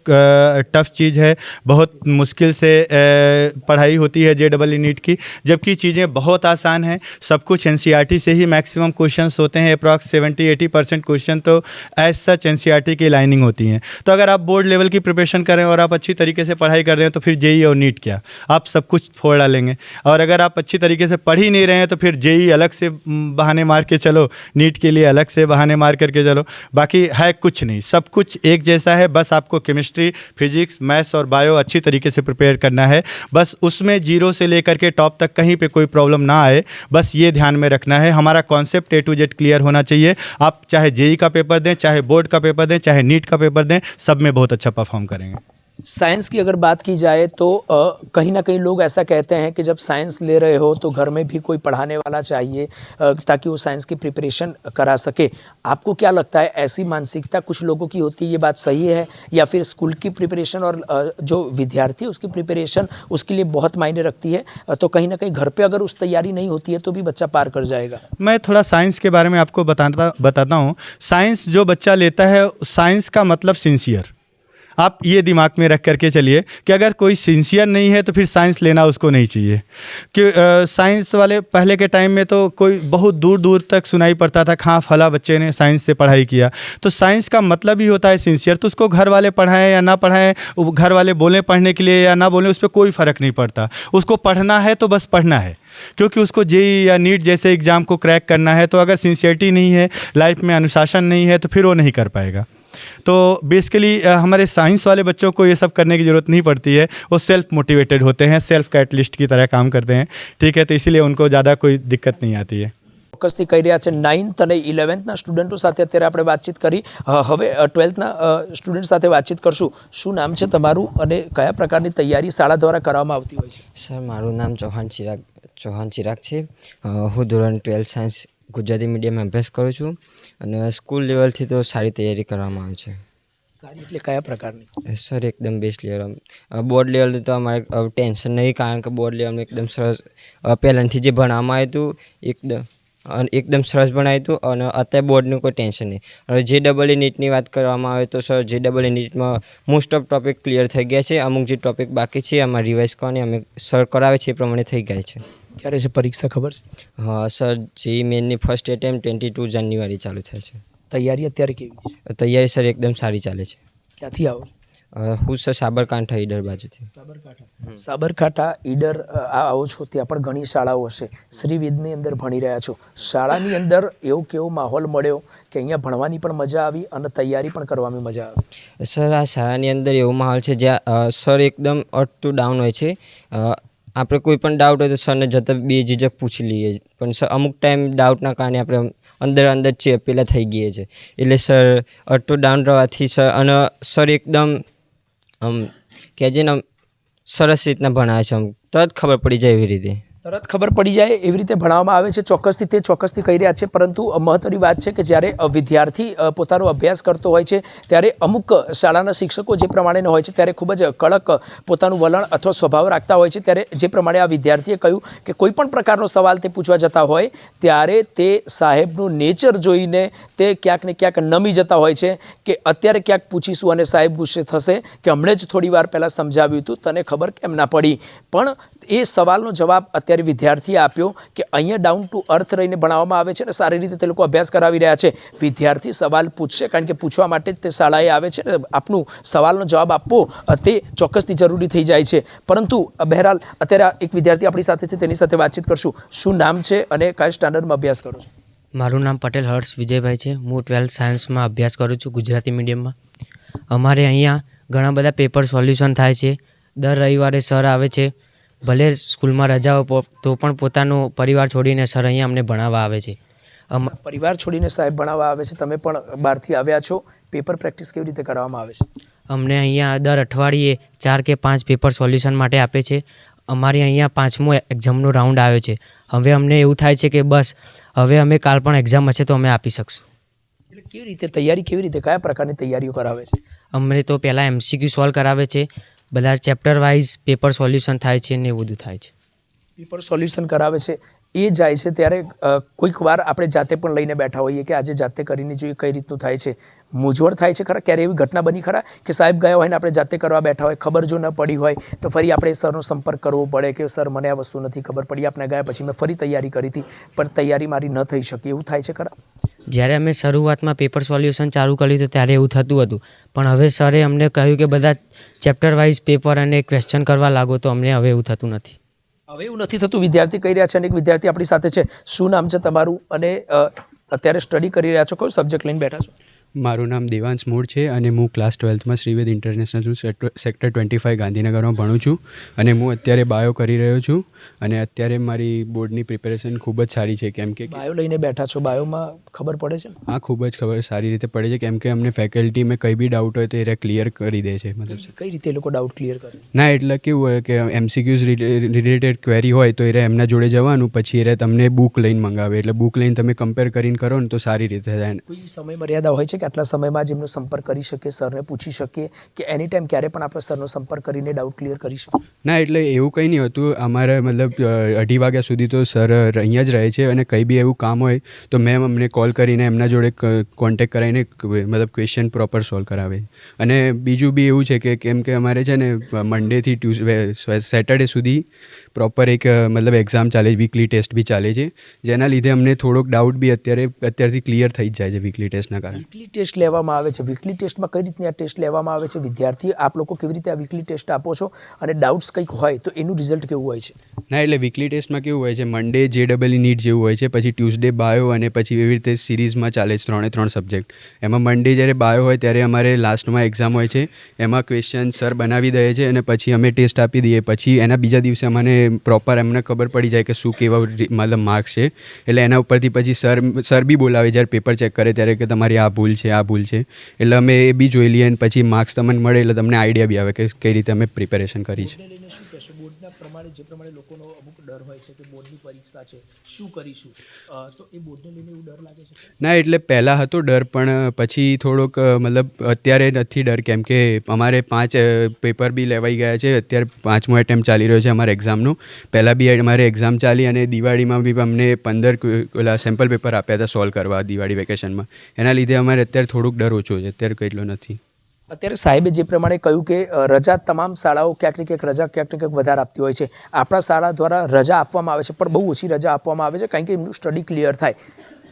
टफ चीज़ है, बहुत मुश्किल से पढ़ाई होती है JEE नीट की, जबकि चीज़ें बहुत आसान हैं. सब कुछ NCERT से ही मैक्सिमम क्वेश्चंस होते हैं. अप्रॉक्स 70-80% क्वेश्चन तो एज सच NCERT की लाइनिंग होती हैं. तो अगर आप बोर्ड लेवल की प्रिपरेशन करें और आप अच्छी तरीके से पढ़ाई कर रहे हैं तो फिर JEE और नीट क्या, आप सब कुछ फोड़ डालेंगे. और अगर आप अच्छी तरीके से पढ़ ही नहीं रहे हैं तो फिर JEE अलग से बहाने मार के चलो, नीट के लिए अलग से बहाने मार करके चलो. बाकी है कुछ नहीं, सब कुछ एक जैसा है. बस आपको केमिस्ट्री, फिजिक्स, मैथ्स और बायो अच्छी तरीके से प्रिपेयर करना है. बस उसमें 0 से लेकर के टॉप तक कहीं पे कोई प्रॉब्लम ना आए, बस ये ध्यान में रखना है. हमारा concept A to Z clear होना चाहिए. आप चाहे JEE का पेपर दें, चाहे बोर्ड का पेपर दें, चाहे नीट का पेपर दें, सब में बहुत अच्छा परफॉर्म करेंगे. साइंस की अगर बात की जाए तो कहीं ना कहीं लोग ऐसा कहते हैं कि जब साइंस ले रहे हो तो घर में भी कोई पढ़ाने वाला चाहिए ताकि वो साइंस की प्रिपरेशन करा सके. आपको क्या लगता है, ऐसी मानसिकता कुछ लोगों की होती है, ये बात सही है? या फिर स्कूल की प्रिपरेशन और जो विद्यार्थी है उसकी प्रिपरेशन उसके लिए बहुत मायने रखती है, तो कहीं ना कहीं घर पर अगर उस तैयारी नहीं होती है तो भी बच्चा पार कर जाएगा? मैं थोड़ा साइंस के बारे में आपको बताता हूँ. साइंस जो बच्चा लेता है, साइंस का मतलब सिंसियर. आप ये दिमाग में रख करके चलिए कि अगर कोई सिंसियर नहीं है तो फिर साइंस लेना उसको नहीं चाहिए. कि साइंस वाले पहले के टाइम में तो कोई बहुत दूर दूर तक सुनाई पड़ता था, हाँ फला बच्चे ने साइंस से पढ़ाई किया. तो साइंस का मतलब ही होता है सिंसियर. तो उसको घर वाले पढ़ाएं या ना पढ़ाएं, घर वाले बोलें पढ़ने के लिए या ना बोलें, उस पर कोई फ़र्क नहीं पड़ता. उसको पढ़ना है तो बस पढ़ना है, क्योंकि उसको JEE या नीट जैसे एग्ज़ाम को क्रैक करना है. तो अगर सिंसियरिटी नहीं है, लाइफ में अनुशासन नहीं है, तो फिर वो नहीं कर पाएगा. तो बेसिकली हमारे साइंस वाले बच्चों को ये सब करने की ज़रूरत नहीं पड़ती है. वो सेल्फ मोटिवेटेड होते हैं, सेल्फ कैटलिस्ट की तरह काम करते हैं. ठीक है, तो इसीलिए उनको ज़्यादा कोई दिक्कत नहीं आती है. ચોક્કસથી કહી રહ્યા છે. 9th અને 11thના સ્ટુડન્ટો સાથે અત્યારે આપણે વાતચીત કરી. હવે 12thના સ્ટુડન્ટ સાથે વાતચીત કરશું. શું નામ છે તમારું અને કયા પ્રકારની તૈયારી શાળા દ્વારા કરવામાં આવતી હોય છે? સર, મારું નામ ચૌહાણ ચિરાગ છે. હું ધોરણ 12 સાયન્સ ગુજરાતી મીડિયમમાં અભ્યાસ કરું છું અને સ્કૂલ લેવલથી તો સારી તૈયારી કરવામાં આવે છે. સારી એટલે કયા પ્રકારની? સર, એકદમ બેસ્ટ લેવલ. બોર્ડ લેવલથી તો અમારે ટેન્શન નહીં, કારણ કે બોર્ડ લેવલમાં એકદમ સરસ પહેલાંથી જે ભણવામાં આવ્યું હતું એકદમ સરસ ભણાવ્યું હતું અને અત્યારે બોર્ડનું કોઈ ટેન્શન નહીં. હવે JEE નીટની વાત કરવામાં આવે તો સર JEE નીટમાં મોસ્ટ ઓફ ટોપિક ક્લિયર થઈ ગયા છે. અમુક જે ટોપિક બાકી છે એમાં રિવાઇઝ કરવાની અમે સર કરાવે છે એ પ્રમાણે થઈ ગયા છે. ક્યારે છે પરીક્ષા, ખબર છે? હા સર, JEE મેનની ફર્સ્ટ એટેમ્પ 22 જાન્યુઆરી ચાલુ થાય છે. તૈયારી અત્યારે કેવી છે? તૈયારી સર એકદમ સારી ચાલે છે. ક્યાંથી આવો છો? હું સર સાબરકાંઠા ઈડર બાજુથી. સાબરકાંઠા ઈડર આવો છો, ત્યાં પણ ઘણી શાળાઓ હશે. શ્રીવેદની અંદર ભણી રહ્યા છો. શાળાની અંદર કેવો માહોલ મળ્યો કે અહીંયા ભણવાની પણ મજા આવી અને તૈયારી પણ કરવાની મજા આવી? સર આ શાળાની અંદર એવો માહોલ છે જ્યાં સર એકદમ અપ ટુ ડાઉન હોય છે. આપણે કોઈ પણ ડાઉટ હોય તો સરને જતાં બે ઝીઝક પૂછી લઈએ, પણ સર અમુક ટાઈમ ડાઉટના કારણે આપણે અંદર પેલા થઈ ગઈએ છે. એટલે સર અપ ટુ ડાઉન રહેવાથી સર અને સર એકદમ કહેજે ને સરસ રીતના ભણાવે છે. તરત ખબર પડી જાય એવી રીતે. તરત ખબર પડી જાય એવી રીતે ભણાવવામાં આવે છે. ચોક્કસથી કહી રહ્યા છે, પરંતુ મહત્વની વાત છે કે જ્યારે વિદ્યાર્થી પોતાનો અભ્યાસ કરતો હોય છે ત્યારે અમુક શાળાના શિક્ષકો જે પ્રમાણે હોય છે ત્યારે ખૂબ જ કડક પોતાનું વલણ અથવા સ્વભાવ રાખતા હોય છે. ત્યારે જે પ્રમાણે આ વિદ્યાર્થીએ કહ્યું કે કોઈ પણ પ્રકારનો સવાલ તે પૂછવા જતા હોય ત્યારે તે સાહેબનું નેચર જોઈને તે ક્યાંક ને ક્યાંક નમી જતા હોય છે કે અત્યારે ક્યાંક પૂછીશું અને સાહેબ ગુસ્સે થશે કે હમણે જ થોડી વાર પહેલાં સમજાવ્યું હતું, તને ખબર કેમ ના પડી. પણ એ સવાલનો જવાબ અત્યારે વિદ્યાર્થીએ આપ્યો કે અહીંયા ડાઉન ટુ અર્થ રહીને ભણાવવામાં આવે છે અને સારી રીતે તે લોકો અભ્યાસ કરાવી રહ્યા છે. વિદ્યાર્થી સવાલ પૂછશે કારણ કે પૂછવા માટે જ તે શાળાએ આવે છે ને આપનું સવાલનો જવાબ આપવો તે ચોક્કસથી જરૂરી થઈ જાય છે. પરંતુ બહેરહાલ અત્યારે એક વિદ્યાર્થી આપણી સાથે છે, તેની સાથે વાતચીત કરશું. શું નામ છે અને કયા સ્ટાન્ડર્ડમાં અભ્યાસ કરો છો? મારું નામ પટેલ હર્ષ વિજયભાઈ છે. હું 12th સાયન્સમાં અભ્યાસ કરું છું, ગુજરાતી મીડિયમમાં. અમારે અહીંયા ઘણા બધા પેપર સોલ્યુશન થાય છે. દર રવિવારે સર આવે છે. ભલે સ્કૂલમાં રજા હોય તો પણ પોતાનો પરિવાર છોડીને સર અહીંયા અમને ભણાવવા આવે છે. પરિવાર છોડીને સાહેબ ભણાવવા આવે છે. તમે પણ બહારથી આવ્યા છો, પેપર પ્રેક્ટિસ કેવી રીતે કરવામાં આવે છે? અમને અહીંયા દર અઠવાડિયે 4 કે 5 પેપર સોલ્યુશન માટે આપે છે. અમારી અહીંયા 5મો એક્ઝામનો રાઉન્ડ આવ્યો છે. હવે અમને એવું થાય છે કે બસ હવે અમે કાલ પણ એક્ઝામ હશે તો અમે આપી શકશું. એટલે કેવી રીતે તૈયારી, કેવી રીતે કયા પ્રકારની તૈયારીઓ કરાવે છે? અમને તો પહેલાં MCQ સોલ્વ કરાવે છે. બધા ચેપ્ટર વાઇઝ પેપર સોલ્યુશન થાય છે ને એવું બધું થાય છે. પેપર સોલ્યુશન કરાવે છે. એ જાય છે ત્યારે કોઈક વાર આપણે જાતે પણ લઈને બેઠા હોઈએ કે આજે જાતે કરીને જોઈએ કઈ રીતનું થાય છે. મૂંઝવણ થાય છે ખરા? ક્યારે એવી ઘટના બની ખરા કે સાહેબ ગયા હોય ને આપણે જાતે કરવા બેઠા હોય, ખબર જો ન પડી હોય તો ફરી આપણે સરનો સંપર્ક કરવો પડે કે સર મને આ વસ્તુ નથી ખબર પડી, આપણે ગયા પછી મેં ફરી તૈયારી કરી હતી પણ તૈયારી મારી ન થઈ શકી, એવું થાય છે ખરા? જ્યારે અમે શરૂઆતમાં પેપર સોલ્યુશન ચાલુ કર્યું હતું ત્યારે એવું થતું હતું, પણ હવે સરે અમને કહ્યું કે બધા ચેપ્ટર વાઇઝ પેપર અને ક્વેશ્ચન કરવા લાગો, તો અમને હવે એવું થતું નથી. હવે એવું નથી થતું. વિદ્યાર્થી કહી રહ્યા છે અને એક વિદ્યાર્થી આપણી સાથે છે. શું નામ છે તમારું અને અત્યારે સ્ટડી કરી રહ્યા છો, કયો સબ્જેક્ટ લઈને બેઠા છો? મારું નામ દેવાંશ મૂળ છે અને હું ક્લાસ 12થમાં શ્રીવેદ ઇન્ટરનેશનલ સેક્ટર 25 ગાંધીનગરમાં ભણું છું અને હું અત્યારે બાયો કરી રહ્યો છું અને અત્યારે મારી બોર્ડની પ્રિપેરેશન ખૂબ જ સારી છે. કેમ કે બાયો લઈને બેઠા છો, બાયોમાં ખબર પડે છે? હા, ખૂબ જ ખબર સારી રીતે પડે છે. કેમ કે અમને ફેકલ્ટીમાં કંઈ બી ડાઉટ હોય તો એ ક્લિયર કરી દે છે. મતલબ કઈ રીતે એ લોકો ડાઉટ ક્લિયર કરે? ના, એટલે કેવું હોય કે MCQs રિલેટેડ ક્વેરી હોય તો એ એમના જોડે જવાનું, પછી એ તમને બુક લઈને મંગાવે, એટલે બુક લઈને તમે કમ્પેર કરીને કરો ને તો સારી રીતે થાય. કોઈ સમય મર્યાદા હોય છે કે આટલા સમયમાં જ એમનો સંપર્ક કરી શકીએ, સરને પૂછી શકીએ કે એની ટાઈમ ક્યારે પણ આપણે સરનો સંપર્ક કરીને ડાઉટ ક્લિયર કરી શકીએ? ના, એટલે એવું કંઈ નહીં હોતું. અમારે મતલબ 2:30 વાગ્યા સુધી તો સર અહીંયા જ રહે છે અને કંઈ બી એવું કામ હોય તો મેમ અમને કોલ કરીને એમના જોડે કોન્ટેક્ટ કરાવીને મતલબ ક્વેશ્ચન પ્રોપર સોલ્વ કરાવે. અને બીજું બી એવું છે કે કેમ કે અમારે છે ને મંડેથી સેટરડે સુધી પ્રોપર એક મતલબ એક્ઝામ ચાલે, વીકલી ટેસ્ટ બી ચાલે છે, જેના લીધે અમને થોડોક ડાઉટ બી અત્યારથી ક્લિયર થઈ જ જાય છે વીકલી ટેસ્ટના કારણે. વીકલી ટેસ્ટ લેવામાં આવે છે. વીકલી ટેસ્ટમાં કઈ રીતની આ ટેસ્ટ લેવામાં આવે છે? વિદ્યાર્થી આપ લોકો કેવી રીતે આ વીકલી ટેસ્ટ આપો છો અને ડાઉટ્સ કંઈક હોય તો એનું રિઝલ્ટ કેવું હોય છે? ના, એટલે વીકલી ટેસ્ટમાં કેવું હોય છે, મંડે JEE નીટ જેવું હોય છે, પછી ટ્યુઝડે બાયો અને પછી એવી રીતે સિરીઝમાં ચાલે છે 3 સબ્જેક્ટ. એમાં મંડે જ્યારે બાયો હોય ત્યારે અમારે લાસ્ટમાં એક્ઝામ હોય છે, એમાં ક્વેશ્ચન સર બનાવી દે છે અને પછી અમે ટેસ્ટ આપી દઈએ. પછી એના બીજા દિવસે અમને પ્રોપર એમને ખબર પડી જાય કે શું કેવા મતલબ માર્ક્સ છે, એટલે એના ઉપરથી પછી સર બી બોલાવે જ્યારે પેપર ચેક કરે ત્યારે કે તમારી આ ભૂલ છે, આ ભૂલ છે, એટલે અમે એ બી જોઈ લઈએ અને પછી માર્ક્સ તમને મળે એટલે તમને આઈડિયા બી આવે કે કઈ રીતે અમે પ્રિપેરેશન કરી છે. બોર્ડના પ્રમાણે જે પ્રમાણે લોકોનો અમુક ડર હોય છે કે બોર્ડની પરીક્ષા છે, શું કરીશું, તો એ બોર્ડને લઈને એવું ડર લાગે છે? ના, એટલે પહેલાં હતો ડર, પણ પછી થોડોક મતલબ અત્યારે નથી ડર. કેમ કે અમારે 5 પેપર બી લેવાઈ ગયા છે. અત્યારે 5મો એટેમ્પ ચાલી રહ્યો છે અમારે એક્ઝામનો. પહેલાં બી અમારે એક્ઝામ ચાલી અને દિવાળીમાં બી અમને 15 સેમ્પલ પેપર આપ્યા હતા સોલ્વ કરવા દિવાળી વેકેશનમાં. એના લીધે અમારે અત્યારે થોડુંક ડર ઓછો છે, અત્યારે કેટલો નથી. અત્યારે સાહેબે જે પ્રમાણે કહ્યું કે રજા તમામ શાળાઓ ક્યાંક ને ક્યાંક રજા ક્યાંક ને ક્યાંક વધારે આપતી હોય છે. આપણા શાળા દ્વારા રજા આપવામાં આવે છે પણ બહુ ઓછી રજા આપવામાં આવે છે કારણ કે એમનું સ્ટડી ક્લિયર થાય.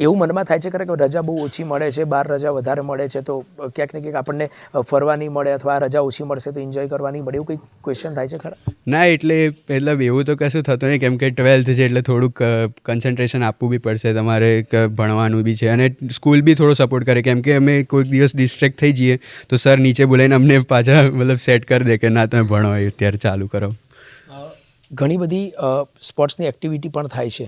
એવું મનમાં થાય છે ખરા કે રજા બહુ ઓછી મળે છે, બહાર રજા વધારે મળે છે, તો ક્યાંક ને ક્યાંક આપણને ફરવા નહીં મળે અથવા રજા ઓછી મળશે તો એન્જોય કરવા નહીં મળે, એવું કંઈક ક્વેશ્ચન થાય છે ખરા? ના, એટલે મતલબ એવું તો કશું થતું નહીં, કેમ કે 12th છે એટલે થોડુંક કન્સન્ટ્રેશન આપવું બી પડશે તમારે, ભણવાનું બી છે, અને સ્કૂલ બી થોડો સપોર્ટ કરે, કેમ કે અમે કોઈક દિવસ ડિસ્ટ્રેક્ટ થઈ જઈએ તો સર નીચે બોલાવીને અમને પાછા મતલબ સેટ કરી દે કે ના તમે ભણો અત્યારે ચાલુ કરો. ઘણી બધી સ્પોર્ટ્સની એક્ટિવિટી પણ થાય છે,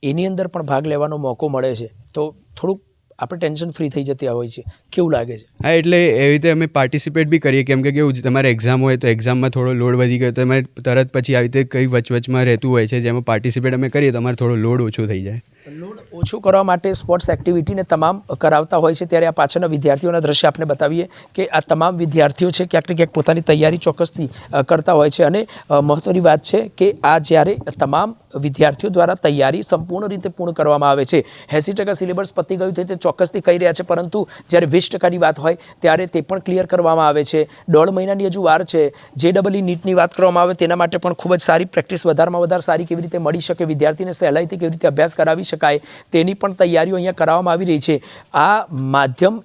એની અંદર પણ ભાગ લેવાનો મોકો મળે છે, તો થોડુંક આપણે ટેન્શન ફ્રી થઈ જતી હોય છે, કેવું લાગે છે? હા, એટલે એવી રીતે અમે પાર્ટિસિપેટ બી કરીએ, કેમ કે કેવું તમારે એક્ઝામ હોય તો એક્ઝામમાં થોડો લોડ વધી ગયો તો તમે તરત પછી આવી રીતે કંઈ વચવચમાં રહેતું હોય છે, જેમાં પાર્ટિસિપેટ અમે કરીએ તો અમારે થોડો લોડ ઓછો થઈ જાય. લોડ ઓછું કરવા માટે સ્પોર્ટ્સ એક્ટિવિટીને તમામ કરાવતા હોય છે, ત્યારે આ પાછળના વિદ્યાર્થીઓના દ્રશ્ય આપણે બતાવીએ કે આ તમામ વિદ્યાર્થીઓ છે ક્યાંક ને ક્યાંક પોતાની તૈયારી ચોક્કસથી કરતા હોય છે, અને મહત્ત્વની વાત છે કે આ જ્યારે તમામ વિદ્યાર્થીઓ દ્વારા તૈયારી સંપૂર્ણ રીતે પૂર્ણ કરવામાં આવે છે. 80% સિલેબસ પતી ગયું છે તે ચોક્કસથી કહી રહ્યા છે, પરંતુ જ્યારે 20%ની વાત હોય ત્યારે તે પણ ક્લિયર કરવામાં આવે છે. 1.5 મહિનાની હજુ વાર છે. JEE નીટની વાત કરવામાં આવે તેના માટે પણ ખૂબ જ સારી પ્રેક્ટિસ વધારેમાં વધારે સારી કેવી રીતે મળી શકે, વિદ્યાર્થીને સહેલાઈથી કેવી રીતે અભ્યાસ કરાવી શકાય તેની પણ તૈયારીઓ અહીંયા કરવામાં આવી રહી છે. આ માધ્યમ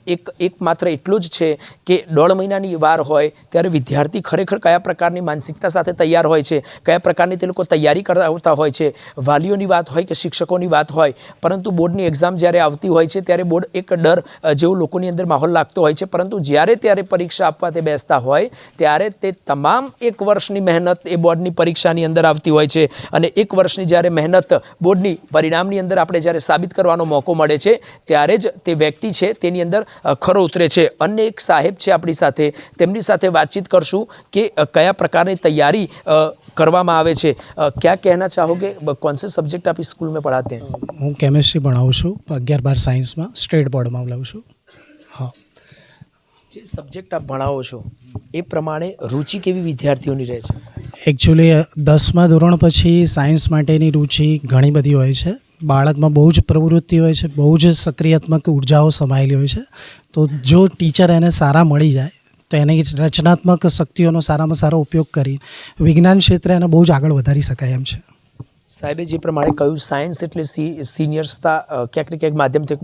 એક માત્ર એટલું જ છે કે 1.5 મહિનાની વાર હોય ત્યારે વિદ્યાર્થી ખરેખર કયા પ્રકારની માનસિકતા સાથે તૈયાર હોય છે, કયા પ્રકારની તે લોકો તૈયારી કરાવતા હોય છે, વાલીઓની વાત હોય કે શિક્ષકોની વાત હોય, પરંતુ બોર્ડની એક્ઝામ જ્યારે આવતી હોય છે ત્યારે બોર્ડ એક ડર જેવો લોકોની અંદર માહોલ લાગતો હોય છે, પરંતુ જ્યારે ત્યારે પરીક્ષા આપવા તે બેસતા હોય ત્યારે તે તમામ 1 વર્ષની મહેનત એ બોર્ડની પરીક્ષાની અંદર આવતી હોય છે, અને 1 વર્ષની જ્યારે મહેનત બોર્ડની પરિણામની અંદર આપણે જ્યારે સાબિત કરવાનો મોકો મળે છે ત્યારે જ તે વ્યક્તિ છે તેની અંદર ખરો ઉતરે છે. અન્ય એક સાહેબ છે આપણી સાથે, તેમની સાથે વાતચીત કરશું કે કયા પ્રકારની તૈયારી કરવામાં આવે છે. क्या कहना चाहोगे, कौन से सब्जेक्ट आप स्कूल में पढ़ाते हैं? હું કેમિસ્ટ્રી ભણાવું છું 11-12 સાયન્સમાં, સ્ટેટ બોર્ડમાં લઉં છું. હા, જે સબ્જેક્ટ આપ ભણાવો છો એ પ્રમાણે રુચિ કેવી વિદ્યાર્થીઓની રહે છે? એકચ્યુઅલી 10મા ધોરણ પછી સાયન્સ માટેની રુચિ ઘણી બધી હોય છે. બાળકમાં બહુ જ પ્રવૃત્તિ હોય છે, બહુ જ સક્રિયાત્મક ઉર્જાઓ સમાયેલી હોય છે, તો જો ટીચર એને સારા મળી જાય તો એની રચનાત્મક શક્તિઓનો સારામાં સારો ઉપયોગ કરી વિજ્ઞાન ક્ષેત્રે એને બહુ જ આગળ વધારી શકાય એમ છે. સાહેબે જે પ્રમાણે કહ્યું, સાયન્સ એટલે સિનિયર્સતા ક્યાંક ને ક્યાંક માધ્યમથી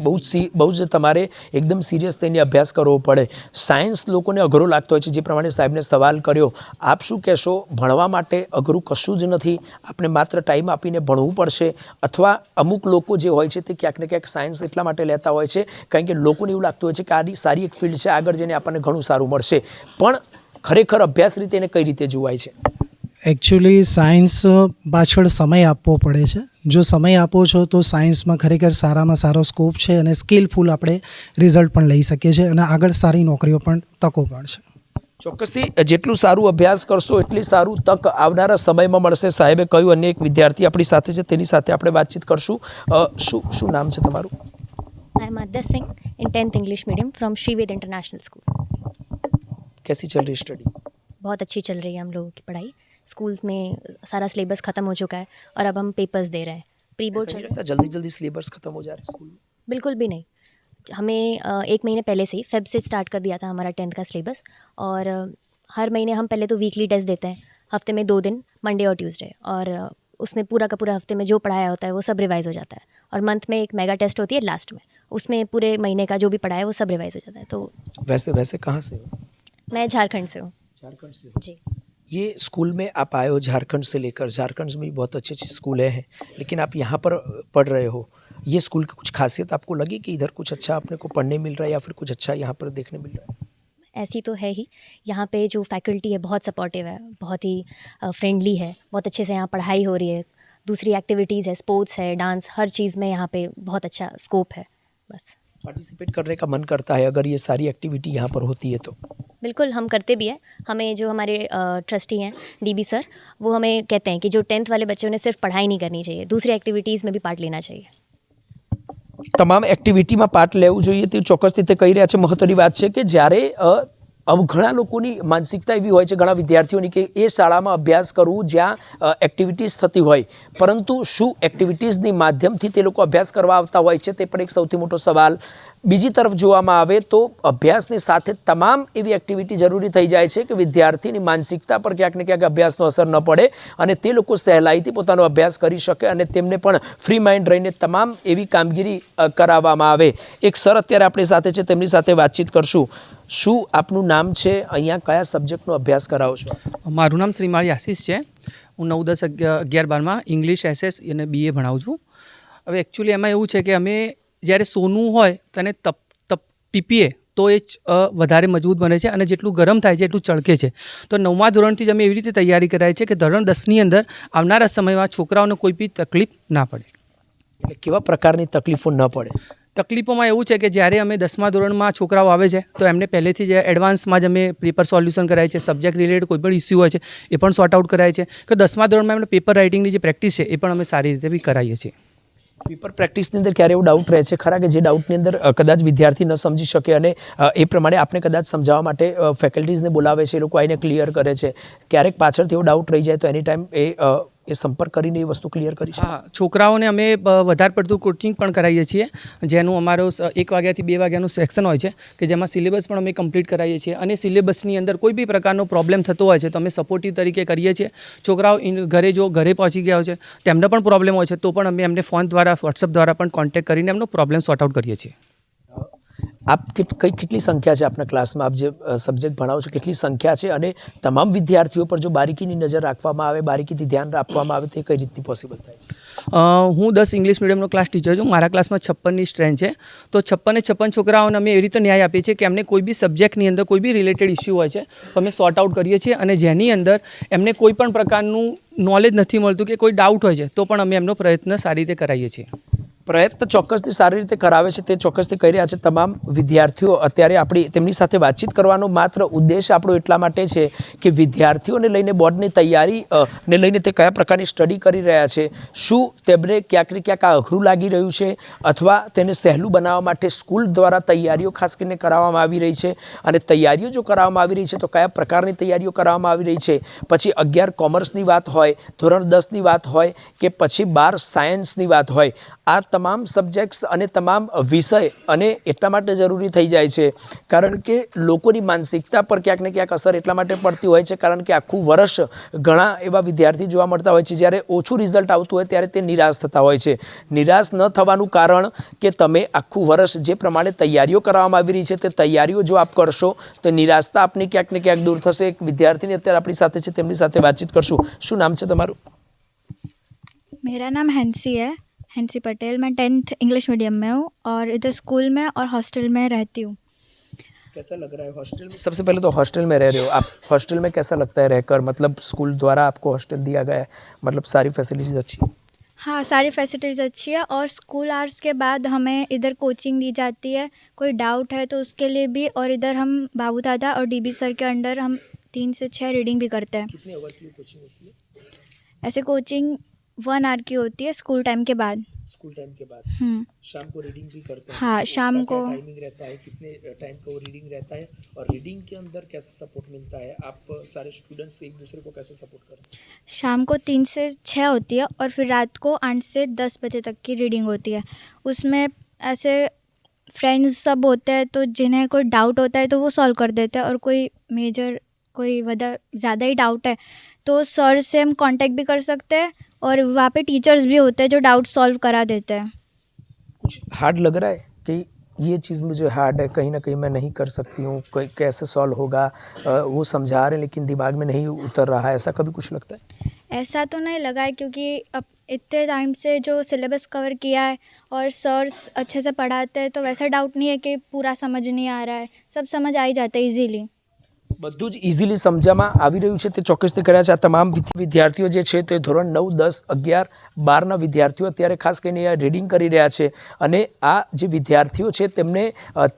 બહુ જ તમારે એકદમ સિરિયસ થઈને અભ્યાસ કરવો પડે. સાયન્સ લોકોને અઘરો લાગતો હોય છે, જે પ્રમાણે સાહેબને સવાલ કર્યો. આપ શું કહેશો, ભણવા માટે અઘરું કશું જ નથી, આપણે માત્ર ટાઈમ આપીને ભણવું પડશે, અથવા અમુક લોકો જે હોય છે તે ક્યાંક ને ક્યાંક સાયન્સ એટલા માટે લેતા હોય છે કારણ કે લોકોને એવું લાગતું હોય છે કે આ સારી એક ફિલ્ડ છે, આગળ જઈને આપણને ઘણું સારું મળશે, પણ ખરેખર અભ્યાસ રીતે એને કઈ રીતે જોવાય છે? એકચ્યુઅલી સાયન્સ પાછળ સમય આપવો પડે છે. જો સમય આપો છો તો સાયન્સમાં ખરેખર સારામાં સારો સ્કોપ છે, અને સ્કિલફુલ આપણે રિઝલ્ટ પણ લઈ શકીએ છીએ, અને આગળ સારી નોકરીઓ પણ તકો પણ છે. ચોક્કસથી જેટલું સારું અભ્યાસ કરશો એટલી સારું તક આવનારા સમયમાં મળશે. સાહેબે કહ્યું. અન્ય એક વિદ્યાર્થી આપણી સાથે છે, તેની સાથે આપણે વાતચીત કરશું. શું નામ છે તમારું? I am Aadya Singh in 10th English medium from Shreeved international school. कैसी चल रही स्टडी? बहुत अच्छी चल रही है हम लोगों की पढ़ाई. स्कूल्स में सारा सिलेबस ख़त्म हो चुका है और अब हम पेपर्स दे रहे हैं. प्री बोर्ड चल रहा है. जल्दी सिलेबस खत्म हो जा रहा है स्कूल में? बिल्कुल भी नहीं. हमें 1 महीने पहले से ही फेब से स्टार्ट कर दिया था हमारा 10th का सिलेबस, और हर महीने हम पहले तो वीकली टेस्ट देते हैं, हफ्ते में 2 दिन, मंडे और ट्यूसडे, और उसमें पूरा का पूरा हफ्ते में जो पढ़ाया होता है वो सब रिवाइज़ हो जाता है, और मंथ में एक मेगा टेस्ट होती है लास्ट में, उसमें पूरे महीने का जो भी पढ़ा है वो सब रिवाइज़ हो जाता है. तो वैसे कहाँ से हो? मैं झारखंड से हूँ. झारखंड से? जी. ये स्कूल में आप आए हो झारखंड से लेकर, झारखंड में भी बहुत अच्छी स्कूलें हैं, लेकिन आप यहाँ पर पढ़ रहे हो. ये स्कूल की कुछ खासियत आपको लगी कि इधर कुछ अच्छा अपने को पढ़ने मिल रहा है, या फिर कुछ अच्छा यहाँ पर देखने मिल रहा है? ऐसी तो है ही. यहाँ पे जो फैकल्टी है बहुत सपोर्टिव है, बहुत ही फ्रेंडली है, बहुत अच्छे से यहाँ पढ़ाई हो रही है, दूसरी एक्टिविटीज़ है, स्पोर्ट्स है, डांस, हर चीज़ में यहाँ पे बहुत अच्छा स्कोप है. बस पार्टिसिपेट करने का मन करता है अगर ये सारी एक्टिविटी यहाँ पर होती है तो? बिल्कुल, हम करते भी हैं. हमें जो हमारे ट्रस्टी हैं DB सर, वो हमें कहते हैं कि जो 10th वाले बच्चे उन्हें सिर्फ पढ़ाई नहीं करनी चाहिए, दूसरी एक्टिविटीज़ में भी पार्ट लेना चाहिए. તમામ એક્ટિવિટીમાં પાર્ટ લેવું જોઈએ તે ચોક્કસથી તે કહી રહ્યા છે. મહત્ત્વની વાત છે કે જ્યારે ઘણા લોકોની માનસિકતા એવી હોય છે, ઘણા વિદ્યાર્થીઓની, કે એ શાળામાં અભ્યાસ કરવું જ્યાં એક્ટિવિટીઝ થતી હોય, પરંતુ શું એક્ટિવિટીઝની માધ્યમથી તે લોકો અભ્યાસ કરવા આવતા હોય છે, તે પણ એક સૌથી મોટો સવાલ. બીજી તરફ જોવામાં આવે તો અભ્યાસની સાથે તમામ એવી એક્ટિવિટી જરૂરી થઈ જાય છે કે વિદ્યાર્થીની માનસિકતા પર ક્યાંક ને ક્યાંક અભ્યાસનો અસર ન પડે અને તે લોકો સહેલાઈથી પોતાનો અભ્યાસ કરી શકે અને તેમને પણ ફ્રી માઇન્ડ રહીને તમામ એવી કામગીરી કરાવવામાં આવે. એક સર અત્યારે આપણી સાથે છે, તેમની સાથે વાતચીત કરશું. શું આપનું નામ છે? અહીંયા કયા સબ્જેક્ટનો અભ્યાસ કરાવો છો? મારું નામ શ્રીમાળી આશીષ છે. હું 9, 10, 11, 12માં ઇંગ્લિશ, SS અને BA ભણાવું છું. હવે એકચ્યુઅલી એમાં એવું છે કે અમે જ્યારે સોનું હોય તો એને ટીપીએ તો એ વધારે મજબૂત બને છે અને જેટલું ગરમ થાય છે એટલું ચળકે છે. તો 9મા ધોરણથી જ અમે એવી રીતે તૈયારી કરાય છે કે ધોરણ 10ની અંદર આવનારા સમયમાં છોકરાઓને કોઈ બી તકલીફ ના પડે. એટલે કેવા પ્રકારની તકલીફો ન પડે? તકલીફોમાં એવું છે કે જ્યારે અમે 10મા ધોરણમાં છોકરાઓ આવે છે તો એમને પહેલેથી જ એડવાન્સમાં જ અમે પેપર સોલ્યુશન કરાય છે, સબ્જેક્ટ રિલેટેડ કોઈ પણ ઇસ્યુ હોય છે એ પણ સોર્ટ આઉટ કરાય છે, કે 10મા ધોરણમાં એમને પેપર રાઇટિંગની જે પ્રેક્ટિસ છે એ પણ અમે સારી રીતે બી કરાવીએ છીએ. પેપર પ્રેક્ટિસની અંદર ક્યારે એવું ડાઉટ રહે છે ખરા કે જે ડાઉટની અંદર કદાચ વિદ્યાર્થી ન સમજી શકે અને એ પ્રમાણે આપણે કદાચ સમજાવવા માટે ફેકલ્ટીઝને બોલાવે છે, એ લોકો આવીને ક્લિયર કરે છે, ક્યારેક પાછળથી એવો ડાઉટ રહી જાય તો એની ટાઈમ એ સંપર્ક કરીને એ વસ્તુ ક્લિયર કરી શકે? હા, છોકરાઓને અમે વધારે પડતું કોચિંગ પણ કરાવીએ છીએ, જેનું અમારો 1 વાગ્યાથી 2 વાગ્યાનું સેક્શન હોય છે કે જેમાં સિલેબસ પણ અમે કમ્પ્લીટ કરાવીએ છીએ અને સિલેબસની અંદર કોઈ બી પ્રકારનો પ્રોબ્લેમ થતો હોય છે તો અમે સપોર્ટિવ તરીકે કરીએ છીએ. છોકરાઓ ઘરે પહોંચી ગયા હોય છે તેમને પણ પ્રોબ્લેમ હોય છે તો પણ અમે એમને ફોન દ્વારા, વોટ્સઅપ દ્વારા પણ કોન્ટેક્ટ કરીને એમનો પ્રોબ્લેમ સોર્ટ આઉટ કરીએ છીએ. આપ કેટલી સંખ્યા છે આપના ક્લાસમાં? આપ જે સબ્જેક્ટ ભણાવો છો કેટલી સંખ્યા છે અને તમામ વિદ્યાર્થીઓ પર જો બારીકીની નજર રાખવામાં આવે, બારીકીથી ધ્યાન આપવામાં આવે તો એ કઈ રીતની પોસિબલ થાય છે? હું 10 ઇંગ્લિશ મીડિયમનો ક્લાસ ટીચર છું. મારા ક્લાસમાં 56ની સ્ટ્રેન્થ છે. તો 56 છોકરાઓને અમે એવી રીતે ન્યાય આપીએ છીએ કે એમને કોઈ બી સબ્જેક્ટની અંદર કોઈ બી રિલેટેડ ઇસ્યુ હોય છે તો અમે સોર્ટ આઉટ કરીએ છીએ અને જેની અંદર એમને કોઈ પણ પ્રકારનું નોલેજ નથી મળતું કે કોઈ ડાઉટ હોય છે તો પણ અમે એમનો પ્રયત્ન સારી રીતે કરાવીએ છીએ. પ્રયત્ન ચોક્કસથી સારી રીતે કરાવે છે તે ચોક્કસથી કરી રહ્યા છે તમામ વિદ્યાર્થીઓ. અત્યારે તેમની સાથે વાતચીત કરવાનો માત્ર ઉદ્દેશ આપણો એટલા માટે છે કે વિદ્યાર્થીઓને લઈને બોર્ડની તૈયારી ને લઈને તે કયા પ્રકારની સ્ટડી કરી રહ્યા છે, શું તેમને ક્યાંક ને ક્યાંક આ અઘરું લાગી રહ્યું છે અથવા તેને સહેલું બનાવવા માટે સ્કૂલ દ્વારા તૈયારીઓ ખાસ કરીને કરાવવામાં આવી રહી છે અને તૈયારીઓ જો કરાવવામાં આવી રહી છે તો કયા પ્રકારની તૈયારીઓ કરાવવામાં આવી રહી છે. પછી 11 કોમર્સની વાત હોય, ધોરણ 10ની વાત હોય કે પછી 12 સાયન્સની વાત હોય, આ તમામ સબ્જેક્ટ્સ અને તમામ વિષય અને એટલા માટે જરૂરી થઈ જાય છે કારણ કે લોકોની માનસિકતા પર ક્યાંક ને ક્યાંક અસર એટલા માટે પડતી હોય છે કારણ કે આખું વર્ષ ઘણા એવા વિદ્યાર્થી જોવા મળતા હોય છે જ્યારે ઓછું રિઝલ્ટ આવતું હોય ત્યારે તે નિરાશ થતા હોય છે. નિરાશ ન થવાનું કારણ કે તમે આખું વર્ષ જે પ્રમાણે તૈયારીઓ કરવામાં આવી રહી છે તે તૈયારીઓ જો આપ કરશો તો નિરાશતા આપની ક્યાંક ને ક્યાંક દૂર થશે. એક વિદ્યાર્થીની અત્યારે આપણી સાથે છે, તેમની સાથે વાતચીત કરશું. શું નામ છે તમારું? मेरा नाम हैंसी है, हैंसी पटेल. मैं 10th इंग्लिश मीडियम में हूँ और इधर स्कूल में और हॉस्टल में रहती हूँ. कैसा लग रहा है हॉस्टल में? सबसे पहले तो हॉस्टल में रह रहे हो आप, हॉस्टल में कैसा लगता है रहकर? मतलब स्कूल द्वारा आपको हॉस्टल दिया गया है, मतलब सारी फैसिलिटीज़ अच्छी है? हाँ, सारी फैसिलिटीज़ अच्छी है और स्कूल आवर्स के बाद हमें इधर कोचिंग दी जाती है. कोई डाउट है तो उसके लिए भी, और इधर हम बाबू दादा और DB सर के अंडर हम 3 से 6 रीडिंग भी करते हैं. कितने आवर की कोचिंग होती है? ऐसे कोचिंग 1 आवर की होती है स्कूल टाइम के बाद. स्कूल टाइम के बाद शाम को रीडिंग भी करते हैं? हाँ, शाम को. टाइमिंग रहता है, कितने टाइम का वो रीडिंग रहता है और रीडिंग के अंदर कैसा सपोर्ट मिलता है? आप सारे स्टूडेंट्स एक दूसरे को कैसे सपोर्ट करते हैं? शाम को 3 से 6 होती है और फिर रात को 8 से 10 बजे तक की रीडिंग होती है. उसमें ऐसे फ्रेंड्स सब होते हैं तो जिन्हें कोई डाउट होता है तो वो सॉल्व कर देते हैं और कोई मेजर कोई ज़्यादा ही डाउट है तो सर से हम कांटेक्ट भी कर सकते हैं और वहाँ पे टीचर्स भी होते हैं जो डाउट सॉल्व करा देते हैं. कुछ हार्ड लग रहा है कि ये चीज़ मुझे हार्ड है, कहीं ना कहीं मैं नहीं कर सकती हूँ, कैसे सॉल्व होगा? वो समझा रहे हैं लेकिन दिमाग में नहीं उतर रहा है, ऐसा कभी कुछ लगता है? ऐसा तो नहीं लगा है क्योंकि अब इतने टाइम से जो सिलेबस कवर किया है और सर्स अच्छे से पढ़ाते हैं तो वैसा डाउट नहीं है कि पूरा समझ नहीं आ रहा है, सब समझ आ ही जाता है ईजीली. બધું જ ઇઝીલી સમજવામાં આવી રહ્યું છે તે ચોક્કસથી કર્યા છે. આ તમામ વિદ્યાર્થીઓ જે છે તે ધોરણ 9, 10, 11, 12ના વિદ્યાર્થીઓ અત્યારે ખાસ કરીને રીડિંગ કરી રહ્યા છે અને આ જે વિદ્યાર્થીઓ છે તેમને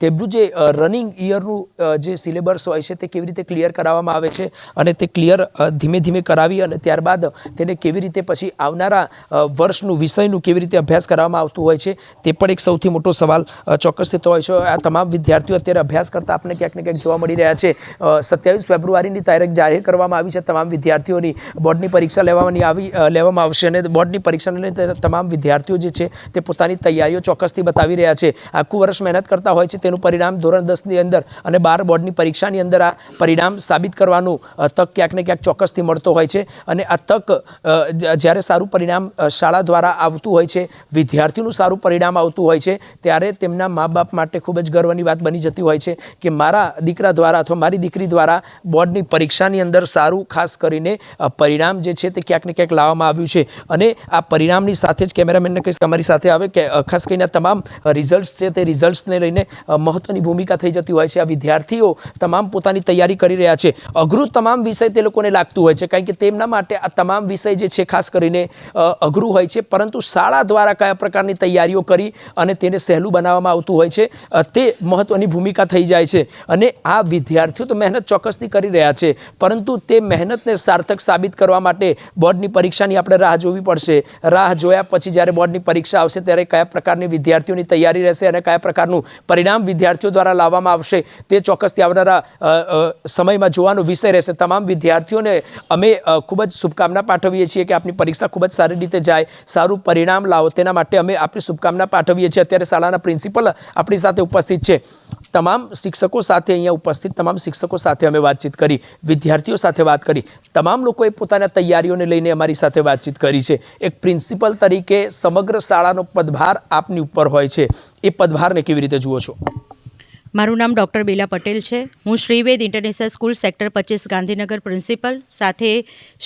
તેમનું જે રનિંગ યરનું જે સિલેબસ હોય છે તે કેવી રીતે ક્લિયર કરાવવામાં આવે છે અને તે ક્લિયર ધીમે ધીમે કરાવી અને ત્યારબાદ તેને કેવી રીતે પછી આવનારા વર્ષનું વિષયનું કેવી રીતે અભ્યાસ કરવામાં આવતું હોય છે તે પણ એક સૌથી મોટો સવાલ ચોક્કસ થતો હોય છે. આ તમામ વિદ્યાર્થીઓ અત્યારે અભ્યાસ કરતા આપણને ક્યાંક ને ક્યાંક જોવા મળી રહ્યા છે. 27 ફેબ્રુઆરીની તારીખ જાહેર કરવામાં આવી છે. તમામ વિદ્યાર્થીઓની બોર્ડની પરીક્ષા લેવામાં આવશે અને બોર્ડની પરીક્ષાને લઈને તમામ વિદ્યાર્થીઓ જે છે તે પોતાની તૈયારીઓ ચોક્કસથી બતાવી રહ્યા છે. આખું વર્ષ મહેનત કરતા હોય છે, તેનું પરિણામ ધોરણ 10ની અંદર અને 12 બોર્ડની પરીક્ષાની અંદર આ પરિણામ સાબિત કરવાનું તક ક્યાંક ને ક્યાંક ચોક્કસથી મળતો હોય છે અને આ તક જ્યારે સારું પરિણામ શાળા દ્વારા આવતું હોય છે, વિદ્યાર્થીનું સારું પરિણામ આવતું હોય છે, ત્યારે તેમના મા બાપ માટે ખૂબ જ ગર્વની વાત બની જતી હોય છે કે મારા દીકરા દ્વારા અથવા મારી દીકરી દ્વારા બોર્ડની પરીક્ષાની અંદર સારું ખાસ કરીને પરિણામ જે છે તે ક્યાંક ને ક્યાંક લાવવામાં આવ્યું છે. અને આ પરિણામની સાથે જ કેમેરામેનને કહીશ કે અમારી સાથે આવે કે ખાસ કરીને તમામ રિઝલ્ટ્સ છે તે રિઝલ્ટ્સને લઈને મહત્ત્વની ભૂમિકા થઈ જતી હોય છે. આ વિદ્યાર્થીઓ તમામ પોતાની તૈયારી કરી રહ્યા છે. અઘરું તમામ વિષય તે લોકોને લાગતું હોય છે કારણ કે તેમના માટે આ તમામ વિષય જે છે ખાસ કરીને અઘરું હોય છે, પરંતુ શાળા દ્વારા કયા પ્રકારની તૈયારીઓ કરી અને તેને સહેલું બનાવવામાં આવતું હોય છે તે મહત્ત્વની ભૂમિકા થઈ જાય છે. અને આ વિદ્યાર્થીઓ તો મહેનત ચોક્કસથી કરી રહ્યા છે, પરંતુ તે મહેનતને સાર્થક સાબિત કરવા માટે બોર્ડની પરીક્ષાની આપણે રાહ જોવી પડશે. રાહ જોયા પછી જ્યારે બોર્ડની પરીક્ષા આવશે ત્યારે કયા પ્રકારની વિદ્યાર્થીઓની તૈયારી રહેશે અને કયા પ્રકારનું પરિણામ વિદ્યાર્થીઓ દ્વારા લાવવામાં આવશે તે ચોક્કસથી આવનારા સમયમાં જોવાનો વિષય રહેશે. તમામ વિદ્યાર્થીઓને અમે ખૂબ જ શુભકામના પાઠવીએ છીએ કે આપની પરીક્ષા ખૂબ જ સારી રીતે જાય, સારું પરિણામ લાવો, તેના માટે અમે આપણી શુભકામના પાઠવીએ છીએ. અત્યારે શાળાના પ્રિન્સિપલ આપણી સાથે ઉપસ્થિત છે. તમામ શિક્ષકો સાથે અહીંયા ઉપસ્થિત તમામ શિક્ષકો સાથે અમે વાતચીત કરી, વિદ્યાર્થીઓ સાથે વાત કરી, તમામ લોકોએ પોતાના તૈયારીઓને લઈને અમારી સાથે વાતચીત કરી છે. એક પ્રિન્સિપલ તરીકે સમગ્ર શાળાનો પદભાર આપની ઉપર હોય છે, એ પદભારને કેવી રીતે જુઓ છો? મારું નામ ડૉક્ટર બેલા પટેલ છે. હું Shreeved international school sector 25 Gandhinagar principal, સાથે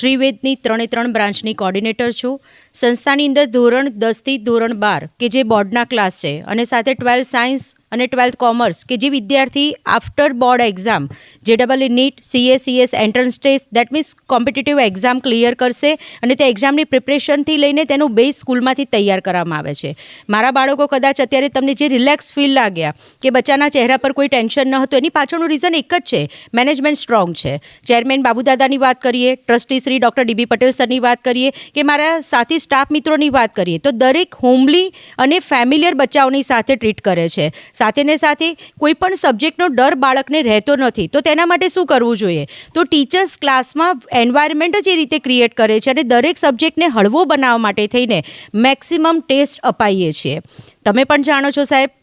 શ્રીવેદની 3 બ્રાન્ચની કોર્ડિનેટર છું. સંસ્થાની અંદર ધોરણ 10થી ધોરણ 12 કે જે બોર્ડના ક્લાસ છે અને સાથે 12 સાયન્સ અને 12th કોમર્સ કે જે વિદ્યાર્થી after board exam JEE NEET CS entrance test that means competitive exam clear કરશે અને તે એક્ઝામની પ્રિપરેશનથી લઈને તેનું બેઝ સ્કૂલમાંથી તૈયાર કરવામાં આવે છે. મારા બાળકો કદાચ અત્યારે તમને જે રિલેક્સ ફીલ લાગ્યા કે બચ્ચાના ચહેરા પર કોઈ ટેન્શન ન હતું, એની પાછળનું રીઝન એક જ છે, મેનેજમેન્ટ સ્ટ્રોંગ છે. ચેરમેન બાબુદાદાની વાત કરીએ, trustee Shri doctor DB Patel સરની વાત કરીએ કે મારા સાથી સ્ટાફ મિત્રોની વાત કરીએ તો દરેક હોમલી અને ફેમિલિયર બચ્ચાઓની સાથે ટ્રીટ કરે છે. સાથે ને સાથે કોઈ પણ સબ્જેક્ટનો ડર બાળકને રહેતો નથી. તો તેના માટે શું કરવું જોઈએ? તો ટીચર્સ ક્લાસમાં એન્વાયરમેન્ટ જ એ રીતે ક્રિએટ કરે છે અને દરેક સબ્જેક્ટને હળવો બનાવવા માટે થઈને મેક્સિમમ ટેસ્ટ અપાઈએ છીએ. તમે પણ જાણો છો સાહેબ,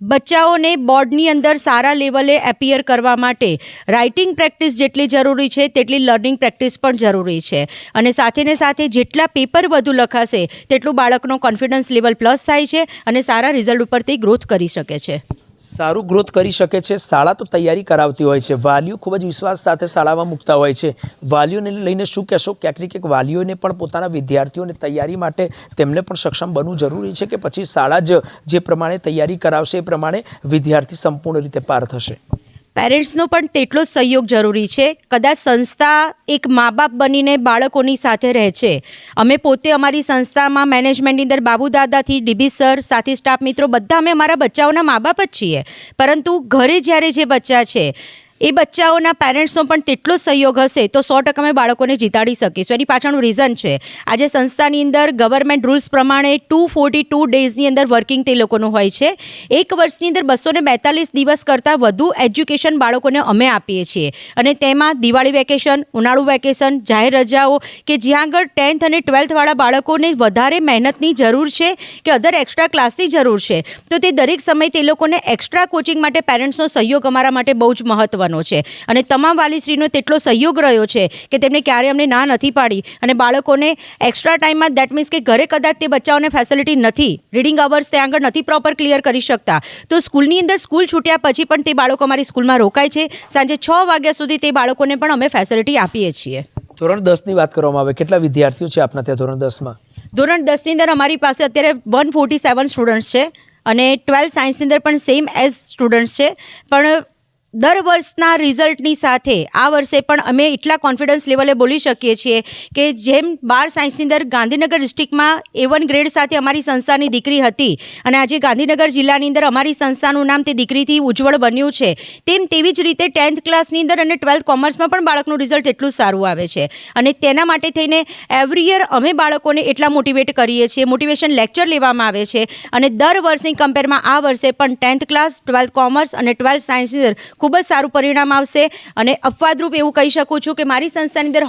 બચ્ચાઓને બોર્ડની અંદર સારા લેવલે એપિયર કરવા માટે રાઇટિંગ પ્રેક્ટિસ જેટલી જરૂરી છે તેટલી લર્નિંગ પ્રેક્ટિસ પણ જરૂરી છે. અને સાથે ને સાથે જેટલા પેપર વધુ લખાશે તેટલું બાળકનો કોન્ફિડન્સ લેવલ પ્લસ થાય છે અને સારા રિઝલ્ટ ઉપર તે ગ્રોથ કરી શકે છે. સારું ગ્રોથ કરી શકે છે. શાળા તો તૈયારી કરાવતી હોય છે, વાલીઓ ખૂબ જ વિશ્વાસ સાથે શાળામાં મૂકતા હોય છે. વાલીઓને લઈને શું કહેશો? ક્યાંક ને ક્યાંક વાલીઓને પણ પોતાના વિદ્યાર્થીઓને તૈયારી માટે તેમને પણ સક્ષમ બનવું જરૂરી છે કે પછી શાળા જ જે પ્રમાણે તૈયારી કરાવશે એ પ્રમાણે વિદ્યાર્થી સંપૂર્ણ રીતે પાર થશે? પેરેન્ટ્સનો પણ તેટલો જ સહયોગ જરૂરી છે. કદાચ સંસ્થા એક મા બાપ બનીને બાળકોની સાથે રહે છે. અમે પોતે અમારી સંસ્થામાં મેનેજમેન્ટની અંદર બાબુદાદાથી DB સર, સાથી સ્ટાફ મિત્રો બધા અમે અમારા બચ્ચાઓના મા બાપ જ છીએ. પરંતુ ઘરે જ્યારે જે બચ્ચા છે એ બચ્ચાઓના પેરેન્ટ્સનો પણ તેટલો સહયોગ હશે તો 100% અમે બાળકોને જીતાડી શકીશું. એની પાછળનું રીઝન છે આજે સંસ્થાની અંદર ગવર્મેન્ટ રૂલ્સ પ્રમાણે 242 ડેઝની અંદર વર્કિંગ તે લોકોનું હોય છે. એક વર્ષની અંદર 242 દિવસ કરતાં વધુ એજ્યુકેશન બાળકોને અમે આપીએ છીએ અને તેમાં દિવાળી વેકેશન, ઉનાળુ વેકેશન, જાહેર રજાઓ કે જ્યાં આગળ 10th અને 12th વાળા બાળકોને વધારે મહેનતની જરૂર છે કે અધર એક્સ્ટ્રા ક્લાસની જરૂર છે તો તે દરેક સમયે તે લોકોને એક્સ્ટ્રા કોચિંગ માટે પેરેન્ટ્સનો સહયોગ અમારા માટે બહુ જ મહત્ત્વનો છે. અને તમામ વાલીશ્રીનો તેટલો સહયોગ રહ્યો છે કે તેમણે ક્યારે અમને ના નથી પાડી અને બાળકોને એક્સ્ટ્રા ટાઈમમાં દેટ મીન્સ કે ઘરે કદાચ તે બચ્ચાઓને ફેસિલિટી નથી, રીડિંગ અવર્સ ત્યાં આગળ નથી પ્રોપર ક્લિયર કરી શકતા તો સ્કૂલની અંદર સ્કૂલ છૂટ્યા પછી પણ તે બાળકો અમારી સ્કૂલમાં રોકાય છે. સાંજે 6 વાગ્યા સુધી તે બાળકોને પણ અમે ફેસિલિટી આપીએ છીએ. ધોરણ 10ની વાત કરવામાં આવે, કેટલા વિદ્યાર્થીઓ છે આપના ત્યાં ધોરણ 10માં? ધોરણ 10ની અંદર અમારી પાસે અત્યારે 147 સ્ટુડન્ટ્સ છે અને 12 સાયન્સની અંદર પણ સેમ એઝ સ્ટુડન્ટ્સ છે. પણ દર વર્ષના રિઝલ્ટની સાથે આ વર્ષે પણ અમે એટલા કોન્ફિડન્સ લેવલે બોલી શકીએ છીએ કે જેમ 12 સાયન્સની અંદર ગાંધીનગર ડિસ્ટ્રિક્ટમાં A1 ગ્રેડ સાથે અમારી સંસ્થાની દીકરી હતી અને આજે ગાંધીનગર જિલ્લાની અંદર અમારી સંસ્થાનું નામ તે દીકરીથી ઉજ્જવળ બન્યું છે, તેવી જ રીતે 10th ક્લાસની અંદર અને 12th કોમર્સમાં પણ બાળકનું રિઝલ્ટ એટલું સારું આવે છે. અને તેના માટે થઈને એવરી યર અમે બાળકોને એટલા મોટિવેટ કરીએ છીએ, મોટિવેશન લેક્ચર લેવામાં આવે છે અને દર વર્ષની કમ્પેરમાં આ વર્ષે પણ 10th ક્લાસ, 12th કોમર્સ અને 12th સાયન્સની અંદર ખૂબ જ સારું પરિણામ આવશે. અને અપવાદરૂપ એવું કહી શકું છું કે મારી સંસ્થાની અંદર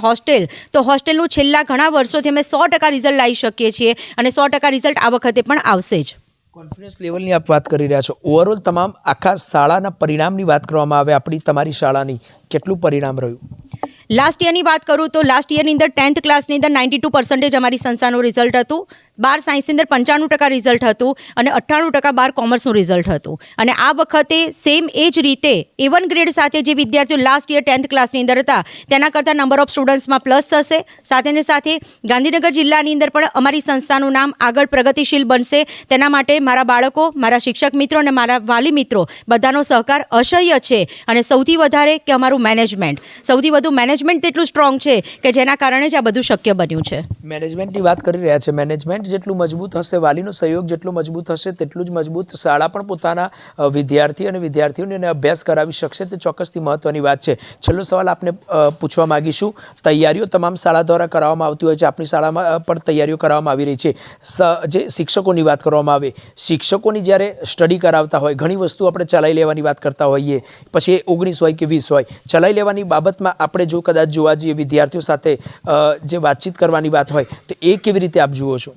હોસ્ટેલનું છેલ્લા ઘણા વર્ષોથી અમે 100% રિઝલ્ટ લાવી શકીએ છીએ અને 100% રિઝલ્ટ આ વખતે પણ આવશે જ. કોન્ફિડન્સ લેવલની આપ વાત કરી રહ્યા છો. ઓવરઓલ તમામ આખા શાળાના પરિણામની વાત કરવામાં આવે, તમારી શાળાની કેટલું પરિણામ રહ્યું? લાસ્ટ યરની વાત કરું તો લાસ્ટ યરની અંદર 10th ક્લાસની અંદર 92% અમારી સંસ્થાનું રિઝલ્ટ હતું, 12 સાયન્સની અંદર 95% રિઝલ્ટ હતું અને 98% 12 કોમર્સનું રિઝલ્ટ હતું. અને આ વખતે સેમ એ જ રીતે A1 ગ્રેડ સાથે જે વિદ્યાર્થીઓ લાસ્ટ યર 10th ક્લાસની અંદર હતા તેના કરતાં નંબર ઓફ સ્ટુડન્ટ્સમાં પ્લસ થશે. સાથે ને સાથે ગાંધીનગર જિલ્લાની અંદર પણ અમારી સંસ્થાનું નામ આગળ પ્રગતિશીલ બનશે. તેના માટે મારા બાળકો, મારા શિક્ષક મિત્રો અને મારા વાલી મિત્રો બધાનો સહકાર અસહ્ય છે. અને સૌથી વધારે કે અમારું સૌથી વધુ મેનેજમેન્ટ તેટલું સ્ટ્રોંગ છે કે જેના કારણે જ આ બધું શક્ય બન્યું છે. મેનેજમેન્ટની વાત કરી રહ્યા છે. મેનેજમેન્ટ જેટલું મજબૂત હશે, વાલીનો સહયોગ જેટલો મજબૂત હશે તેટલું જ મજબૂત શાળા પણ પોતાના વિદ્યાર્થી અને વિદ્યાર્થીઓને અભ્યાસ કરાવી શકશે. તે ચોક્કસથી મહત્ત્વની વાત છે. છેલ્લો સવાલ આપને પૂછવા માગીશું. તૈયારીઓ તમામ શાળા દ્વારા કરાવવામાં આવતી હોય છે, આપણી શાળામાં પણ તૈયારીઓ કરાવવામાં આવી રહી છે. જે શિક્ષકોની વાત કરવામાં આવે, શિક્ષકોની જ્યારે સ્ટડી કરાવતા હોય ઘણી વસ્તુ આપણે ચલાવી લેવાની વાત કરતા હોઈએ, પછી 19 હોય કે 20 હોય, ચલાવી લેવાની બાબતમાં આપણે જો કદાચ જોવા જઈએ વિદ્યાર્થીઓ સાથે જે વાતચીત કરવાની વાત હોય તો એ કેવી રીતે આપ જુઓ છો?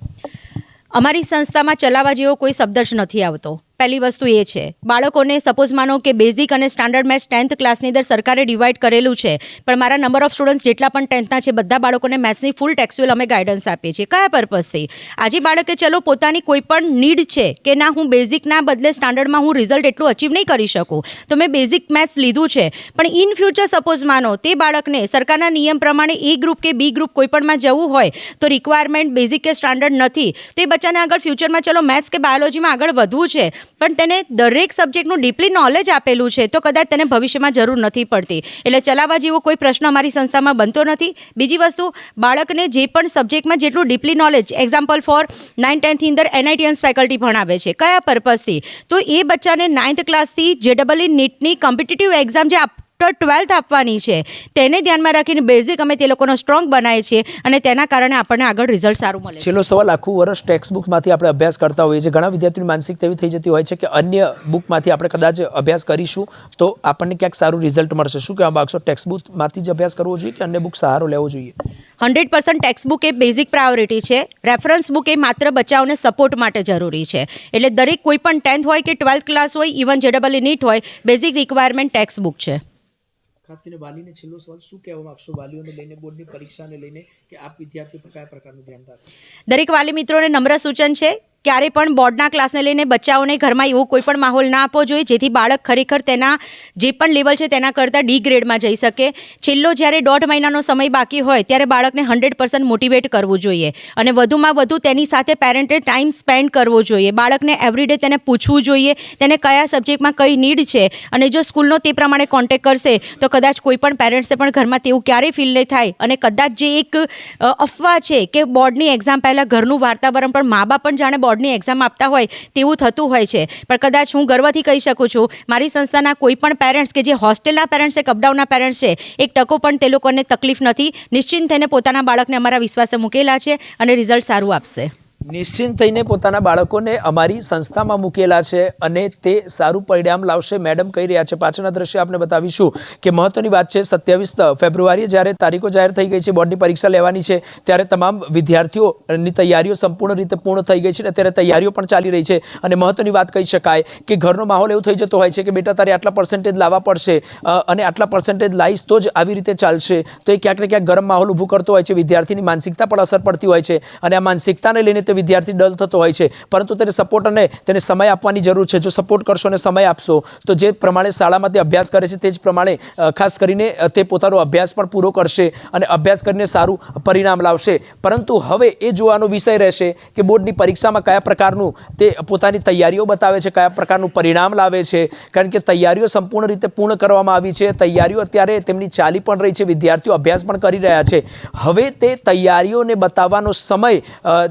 અમારી સંસ્થામાં ચલાવવા જેવો કોઈ શબ્દ જ નથી આવતો. પહેલી વસ્તુ એ છે, બાળકોને સપોઝ માનો કે બેઝિક અને સ્ટાન્ડર્ડ મેથ્સ 10th ક્લાસની અંદર સરકારે ડિવાઈડ કરેલું છે, પણ મારા નંબર ઓફ સ્ટુડન્ટ્સ જેટલા પણ 10thના છે બધા બાળકોને મેથ્સની ફૂલ ટેક્સ્ચ્યુઅલ અમે ગાઈડન્સ આપીએ છીએ. કયા પર્પઝથી? આજે બાળકે ચલો પોતાની કોઈ પણ નીડ છે કે ના હું બેઝિકના બદલે સ્ટાન્ડર્ડમાં હું રિઝલ્ટ એટલું અચીવ નહીં કરી શકું તો મેં બેઝિક મેથ્સ લીધું છે, પણ ઇન ફ્યુચર સપોઝ માનો તે બાળકને સરકારના નિયમ પ્રમાણે A ગ્રુપ કે B ગ્રુપ કોઈ પણમાં જવું હોય તો રિક્વાયરમેન્ટ બેઝિક કે સ્ટાન્ડર્ડ નથી, તે બચ્ચાને આગળ ફ્યુચરમાં ચલો મેથ્સ કે બાયોલોજીમાં આગળ વધવું છે પણ તેને દરેક સબ્જેક્ટનું ડીપલી નોલેજ આપેલું છે તો કદાચ તેને ભવિષ્યમાં જરૂર નથી પડતી. એટલે ચલાવવા જેવો કોઈ પ્રશ્ન અમારી સંસ્થામાં બનતો નથી. બીજી વસ્તુ, બાળકને જે પણ સબ્જેક્ટમાં જેટલું ડીપલી નોલેજ, એક્ઝામ્પલ ફોર 9-10ની અંદર NITians ફેકલ્ટી ભણાવે છે. કયા પર્પઝથી? તો એ બચ્ચાને 9th ક્લાસથી JEE નીટની કોમ્પિટિટિવ એક્ઝામ જે 12th આપવાની છે તેને ધ્યાનમાં રાખીને બેઝિક અમે તે લોકોનો સ્ટ્રોંગ બનાવીએ છીએ અને તેના કારણે આપણને આગળ રિઝલ્ટ સારું મળે છે. છેલ્લો સવાલ, આખું વર્ષ ટેક્સ્ટ બુકમાંથી આપણે અભ્યાસ કરતા હોઈએ છીએ. ઘણા વિદ્યાર્થીઓની માનસિકતા એવી થઈ જતી હોય છે કે અન્ય બુકમાંથી આપણે કદાચ અભ્યાસ કરીશું તો આપણને ક્યાંક સારું રિઝલ્ટ મળશે. શું કહેવા માગશો? ટેક્સ્ટ બુકમાંથી જ અભ્યાસ કરવો જોઈએ કે અન્ય બુક સહારો લેવો જોઈએ? 100% ટેક્સ્ટ બુક એ બેઝિક પ્રાયોરિટી છે. રેફરન્સ બુક એ માત્ર બચ્ચાઓને સપોર્ટ માટે જરૂરી છે. એટલે દરેક કોઈ પણ 10th હોય કે 12th ક્લાસ હોય, ઇવન JEE નીટ હોય, બેઝિક રિક્વાયરમેન્ટ ટેક્સ્ટ બુક છે. ખાસ કરીને વાલીને છેલ્લો સવાલ, શું કહેવા માગશો વાલીઓને લઈને, બોર્ડની પરીક્ષાને લઈને કે આપ વિદ્યાર્થીઓ પર કયા પ્રકારનું ધ્યાન રાખો? દરેક વાલી મિત્રોને નમ્ર સૂચન છે, ક્યારે પણ બોર્ડના ક્લાસને લઈને બચ્ચાઓને ઘરમાં એવો કોઈ પણ માહોલ ના આપવો જોઈએ જેથી બાળક ખરેખર તેના જે પણ લેવલ છે તેના કરતાં D ગ્રેડમાં જઈ શકે. છેલ્લો જ્યારે 1.5 મહિનાનો સમય બાકી હોય ત્યારે બાળકને 100% મોટિવેટ કરવું જોઈએ અને વધુમાં વધુ તેની સાથે પેરેન્ટે ટાઈમ સ્પેન્ડ કરવો જોઈએ. બાળકને એવરીડે તેને પૂછવું જોઈએ તેને કયા સબ્જેક્ટમાં કઈ નીડ છે અને જો સ્કૂલનો તે પ્રમાણે કોન્ટેક્ટ કરશે તો કદાચ કોઈ પણ પેરેન્ટ્સે પણ ઘરમાં તેવું ક્યારેય ફીલ નહીં થાય. અને કદાચ જે એક અફવા છે કે બોર્ડની એક્ઝામ પહેલાં ઘરનું વાતાવરણ પણ મા બાપ પણ જાણે બોર્ડની એક્ઝામ આપતા હોય તેવું થતું હોય છે, પણ કદાચ હું ગર્વથી કહી શકું છું મારી સંસ્થાના કોઈ પણ પેરેન્ટ્સ કે જે હોસ્ટેલના પેરેન્ટ્સ છે, કપડાઉનના પેરેન્ટ્સ છે, એક ટકો પણ તે લોકોને તકલીફ નથી. નિશ્ચિંત થઈને પોતાના બાળકને અમારા વિશ્વાસે મૂકેલા છે અને રિઝલ્ટ સારું આપશે. નિશ્ચિંત થઈને પોતાના બાળકોને અમારી સંસ્થામાં મૂકેલા છે અને તે સારું પરિણામ લાવશે. મેડમ કહી રહ્યા છે. પાછળના દ્રશ્ય આપણે બતાવીશું કે મહત્વની વાત છે 27 ફેબ્રુઆરીએ જ્યારે તારીખો જાહેર થઈ ગઈ છે, બોર્ડની પરીક્ષા લેવાની છે, ત્યારે તમામ વિદ્યાર્થીઓની તૈયારીઓ સંપૂર્ણ રીતે પૂર્ણ થઈ ગઈ છે અને અત્યારે તૈયારીઓ પણ ચાલી રહી છે. અને મહત્વની વાત કહી શકાય કે ઘરનો માહોલ એવો થઈ જતો હોય છે કે બેટા તારે આટલા પર્સન્ટેજ લાવવા પડશે અને આટલા પર્સન્ટેજ લાવીશ તો જ આવી રીતે ચાલશે. તો એ ક્યાંક ને ક્યાંક ગરમ માહોલ ઊભું કરતો હોય છે. વિદ્યાર્થીની માનસિકતા પણ અસર પડતી હોય છે અને આ માનસિકતાને લઈને તે વિદ્યાર્થી ડલ થતો હોય છે, પરંતુ તેને સપોર્ટ અને તેને સમય આપવાની જરૂર છે. જો સપોર્ટ કરશો અને સમય આપશો તો જે પ્રમાણે શાળામાં તે અભ્યાસ કરે છે તે જ પ્રમાણે ખાસ કરીને તે પોતાનો અભ્યાસ પણ પૂરો કરશે અને અભ્યાસ કરીને સારું પરિણામ લાવશે. પરંતુ હવે એ જોવાનો વિષય રહેશે કે બોર્ડની પરીક્ષામાં કયા પ્રકારનું તે પોતાની તૈયારીઓ બતાવે છે, કયા પ્રકારનું પરિણામ લાવે છે. કારણ કે તૈયારીઓ સંપૂર્ણ રીતે પૂર્ણ કરવામાં આવી છે. તૈયારીઓ અત્યારે તેમની ચાલી પણ રહી છે, વિદ્યાર્થીઓ અભ્યાસ પણ કરી રહ્યા છે. હવે તે તૈયારીઓને બતાવવાનો સમય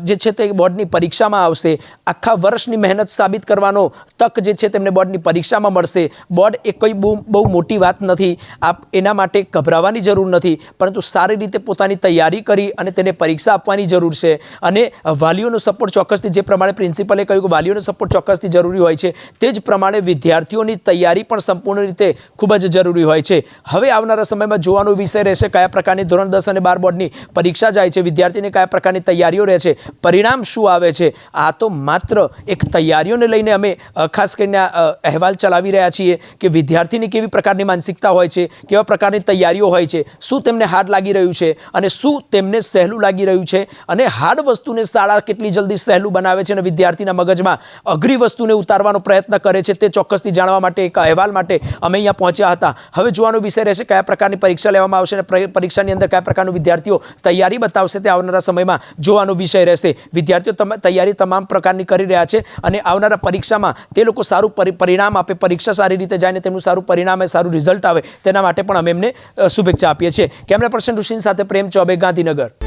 જે છે તે બોર્ડની પરીક્ષામાં આવશે. આખા વર્ષની મહેનત સાબિત કરવાનો તક જે છે તેમને બોર્ડની પરીક્ષામાં મળશે. બોર્ડ એ કોઈ બહુ મોટી વાત નથી. આપ એના માટે ગભરાવાની જરૂર નથી, પરંતુ સારી રીતે પોતાની તૈયારી કરી અને તેને પરીક્ષા આપવાની જરૂર છે. અને વાલીઓનો સપોર્ટ ચોક્કસથી, જે પ્રમાણે પ્રિન્સિપલે કહ્યું કે વાલીઓનો સપોર્ટ ચોક્કસથી જરૂરી હોય છે, તે જ પ્રમાણે વિદ્યાર્થીઓની તૈયારી પણ સંપૂર્ણ રીતે ખૂબ જ જરૂરી હોય છે. હવે આવનારા સમયમાં જોવાનો વિષય રહેશે કયા પ્રકારની ધોરણ 10 અને 12 બોર્ડની પરીક્ષા જાય છે, વિદ્યાર્થીને કયા પ્રકારની તૈયારીઓ રહે છે, પરિણામ શું આવે છે. આ તો માત્ર એક તૈયારીઓને લઈને અમે ખાસ કરીને અહેવાલ ચલાવી રહ્યા છીએ કે વિદ્યાર્થીની કેવી પ્રકારની માનસિકતા હોય છે, કેવા પ્રકારની તૈયારીઓ હોય છે, શું તેમને હાર્ડ લાગી રહ્યું છે અને શું તેમને સહેલું લાગી રહ્યું છે, અને હાર્ડ વસ્તુને શાળા કેટલી જલ્દી સહેલું બનાવે છે અને વિદ્યાર્થીના મગજમાં અઘરી વસ્તુને ઉતારવાનો પ્રયત્ન કરે છે, તે ચોક્કસથી જાણવા માટે એક અહેવાલ માટે અમે અહીંયા પહોંચ્યા હતા. હવે જોવાનો વિષય રહેશે કયા પ્રકારની પરીક્ષા લેવામાં આવશે અને પરીક્ષાની અંદર કયા પ્રકારનું વિદ્યાર્થીઓ તૈયારી બતાવશે, તે આવનારા સમયમાં જોવાનો વિષય રહેશે. વિદ્યાર્થીઓ તૈયારી તમામ પ્રકારની કરી રહ્યા છે અને આવનારા પરીક્ષામાં તે લોકો સારું પરિણામ આપે, પરીક્ષા સારી રીતે જાય અને તેમનું સારું પરિણામ આવે, સારું રિઝલ્ટ આવે, તેના માટે પણ અમે એમને શુભેચ્છા આપીએ છીએ. કેમેરા પર્સન ઋષિન સાથે પ્રેમ ચોબે, ગાંધીનગર.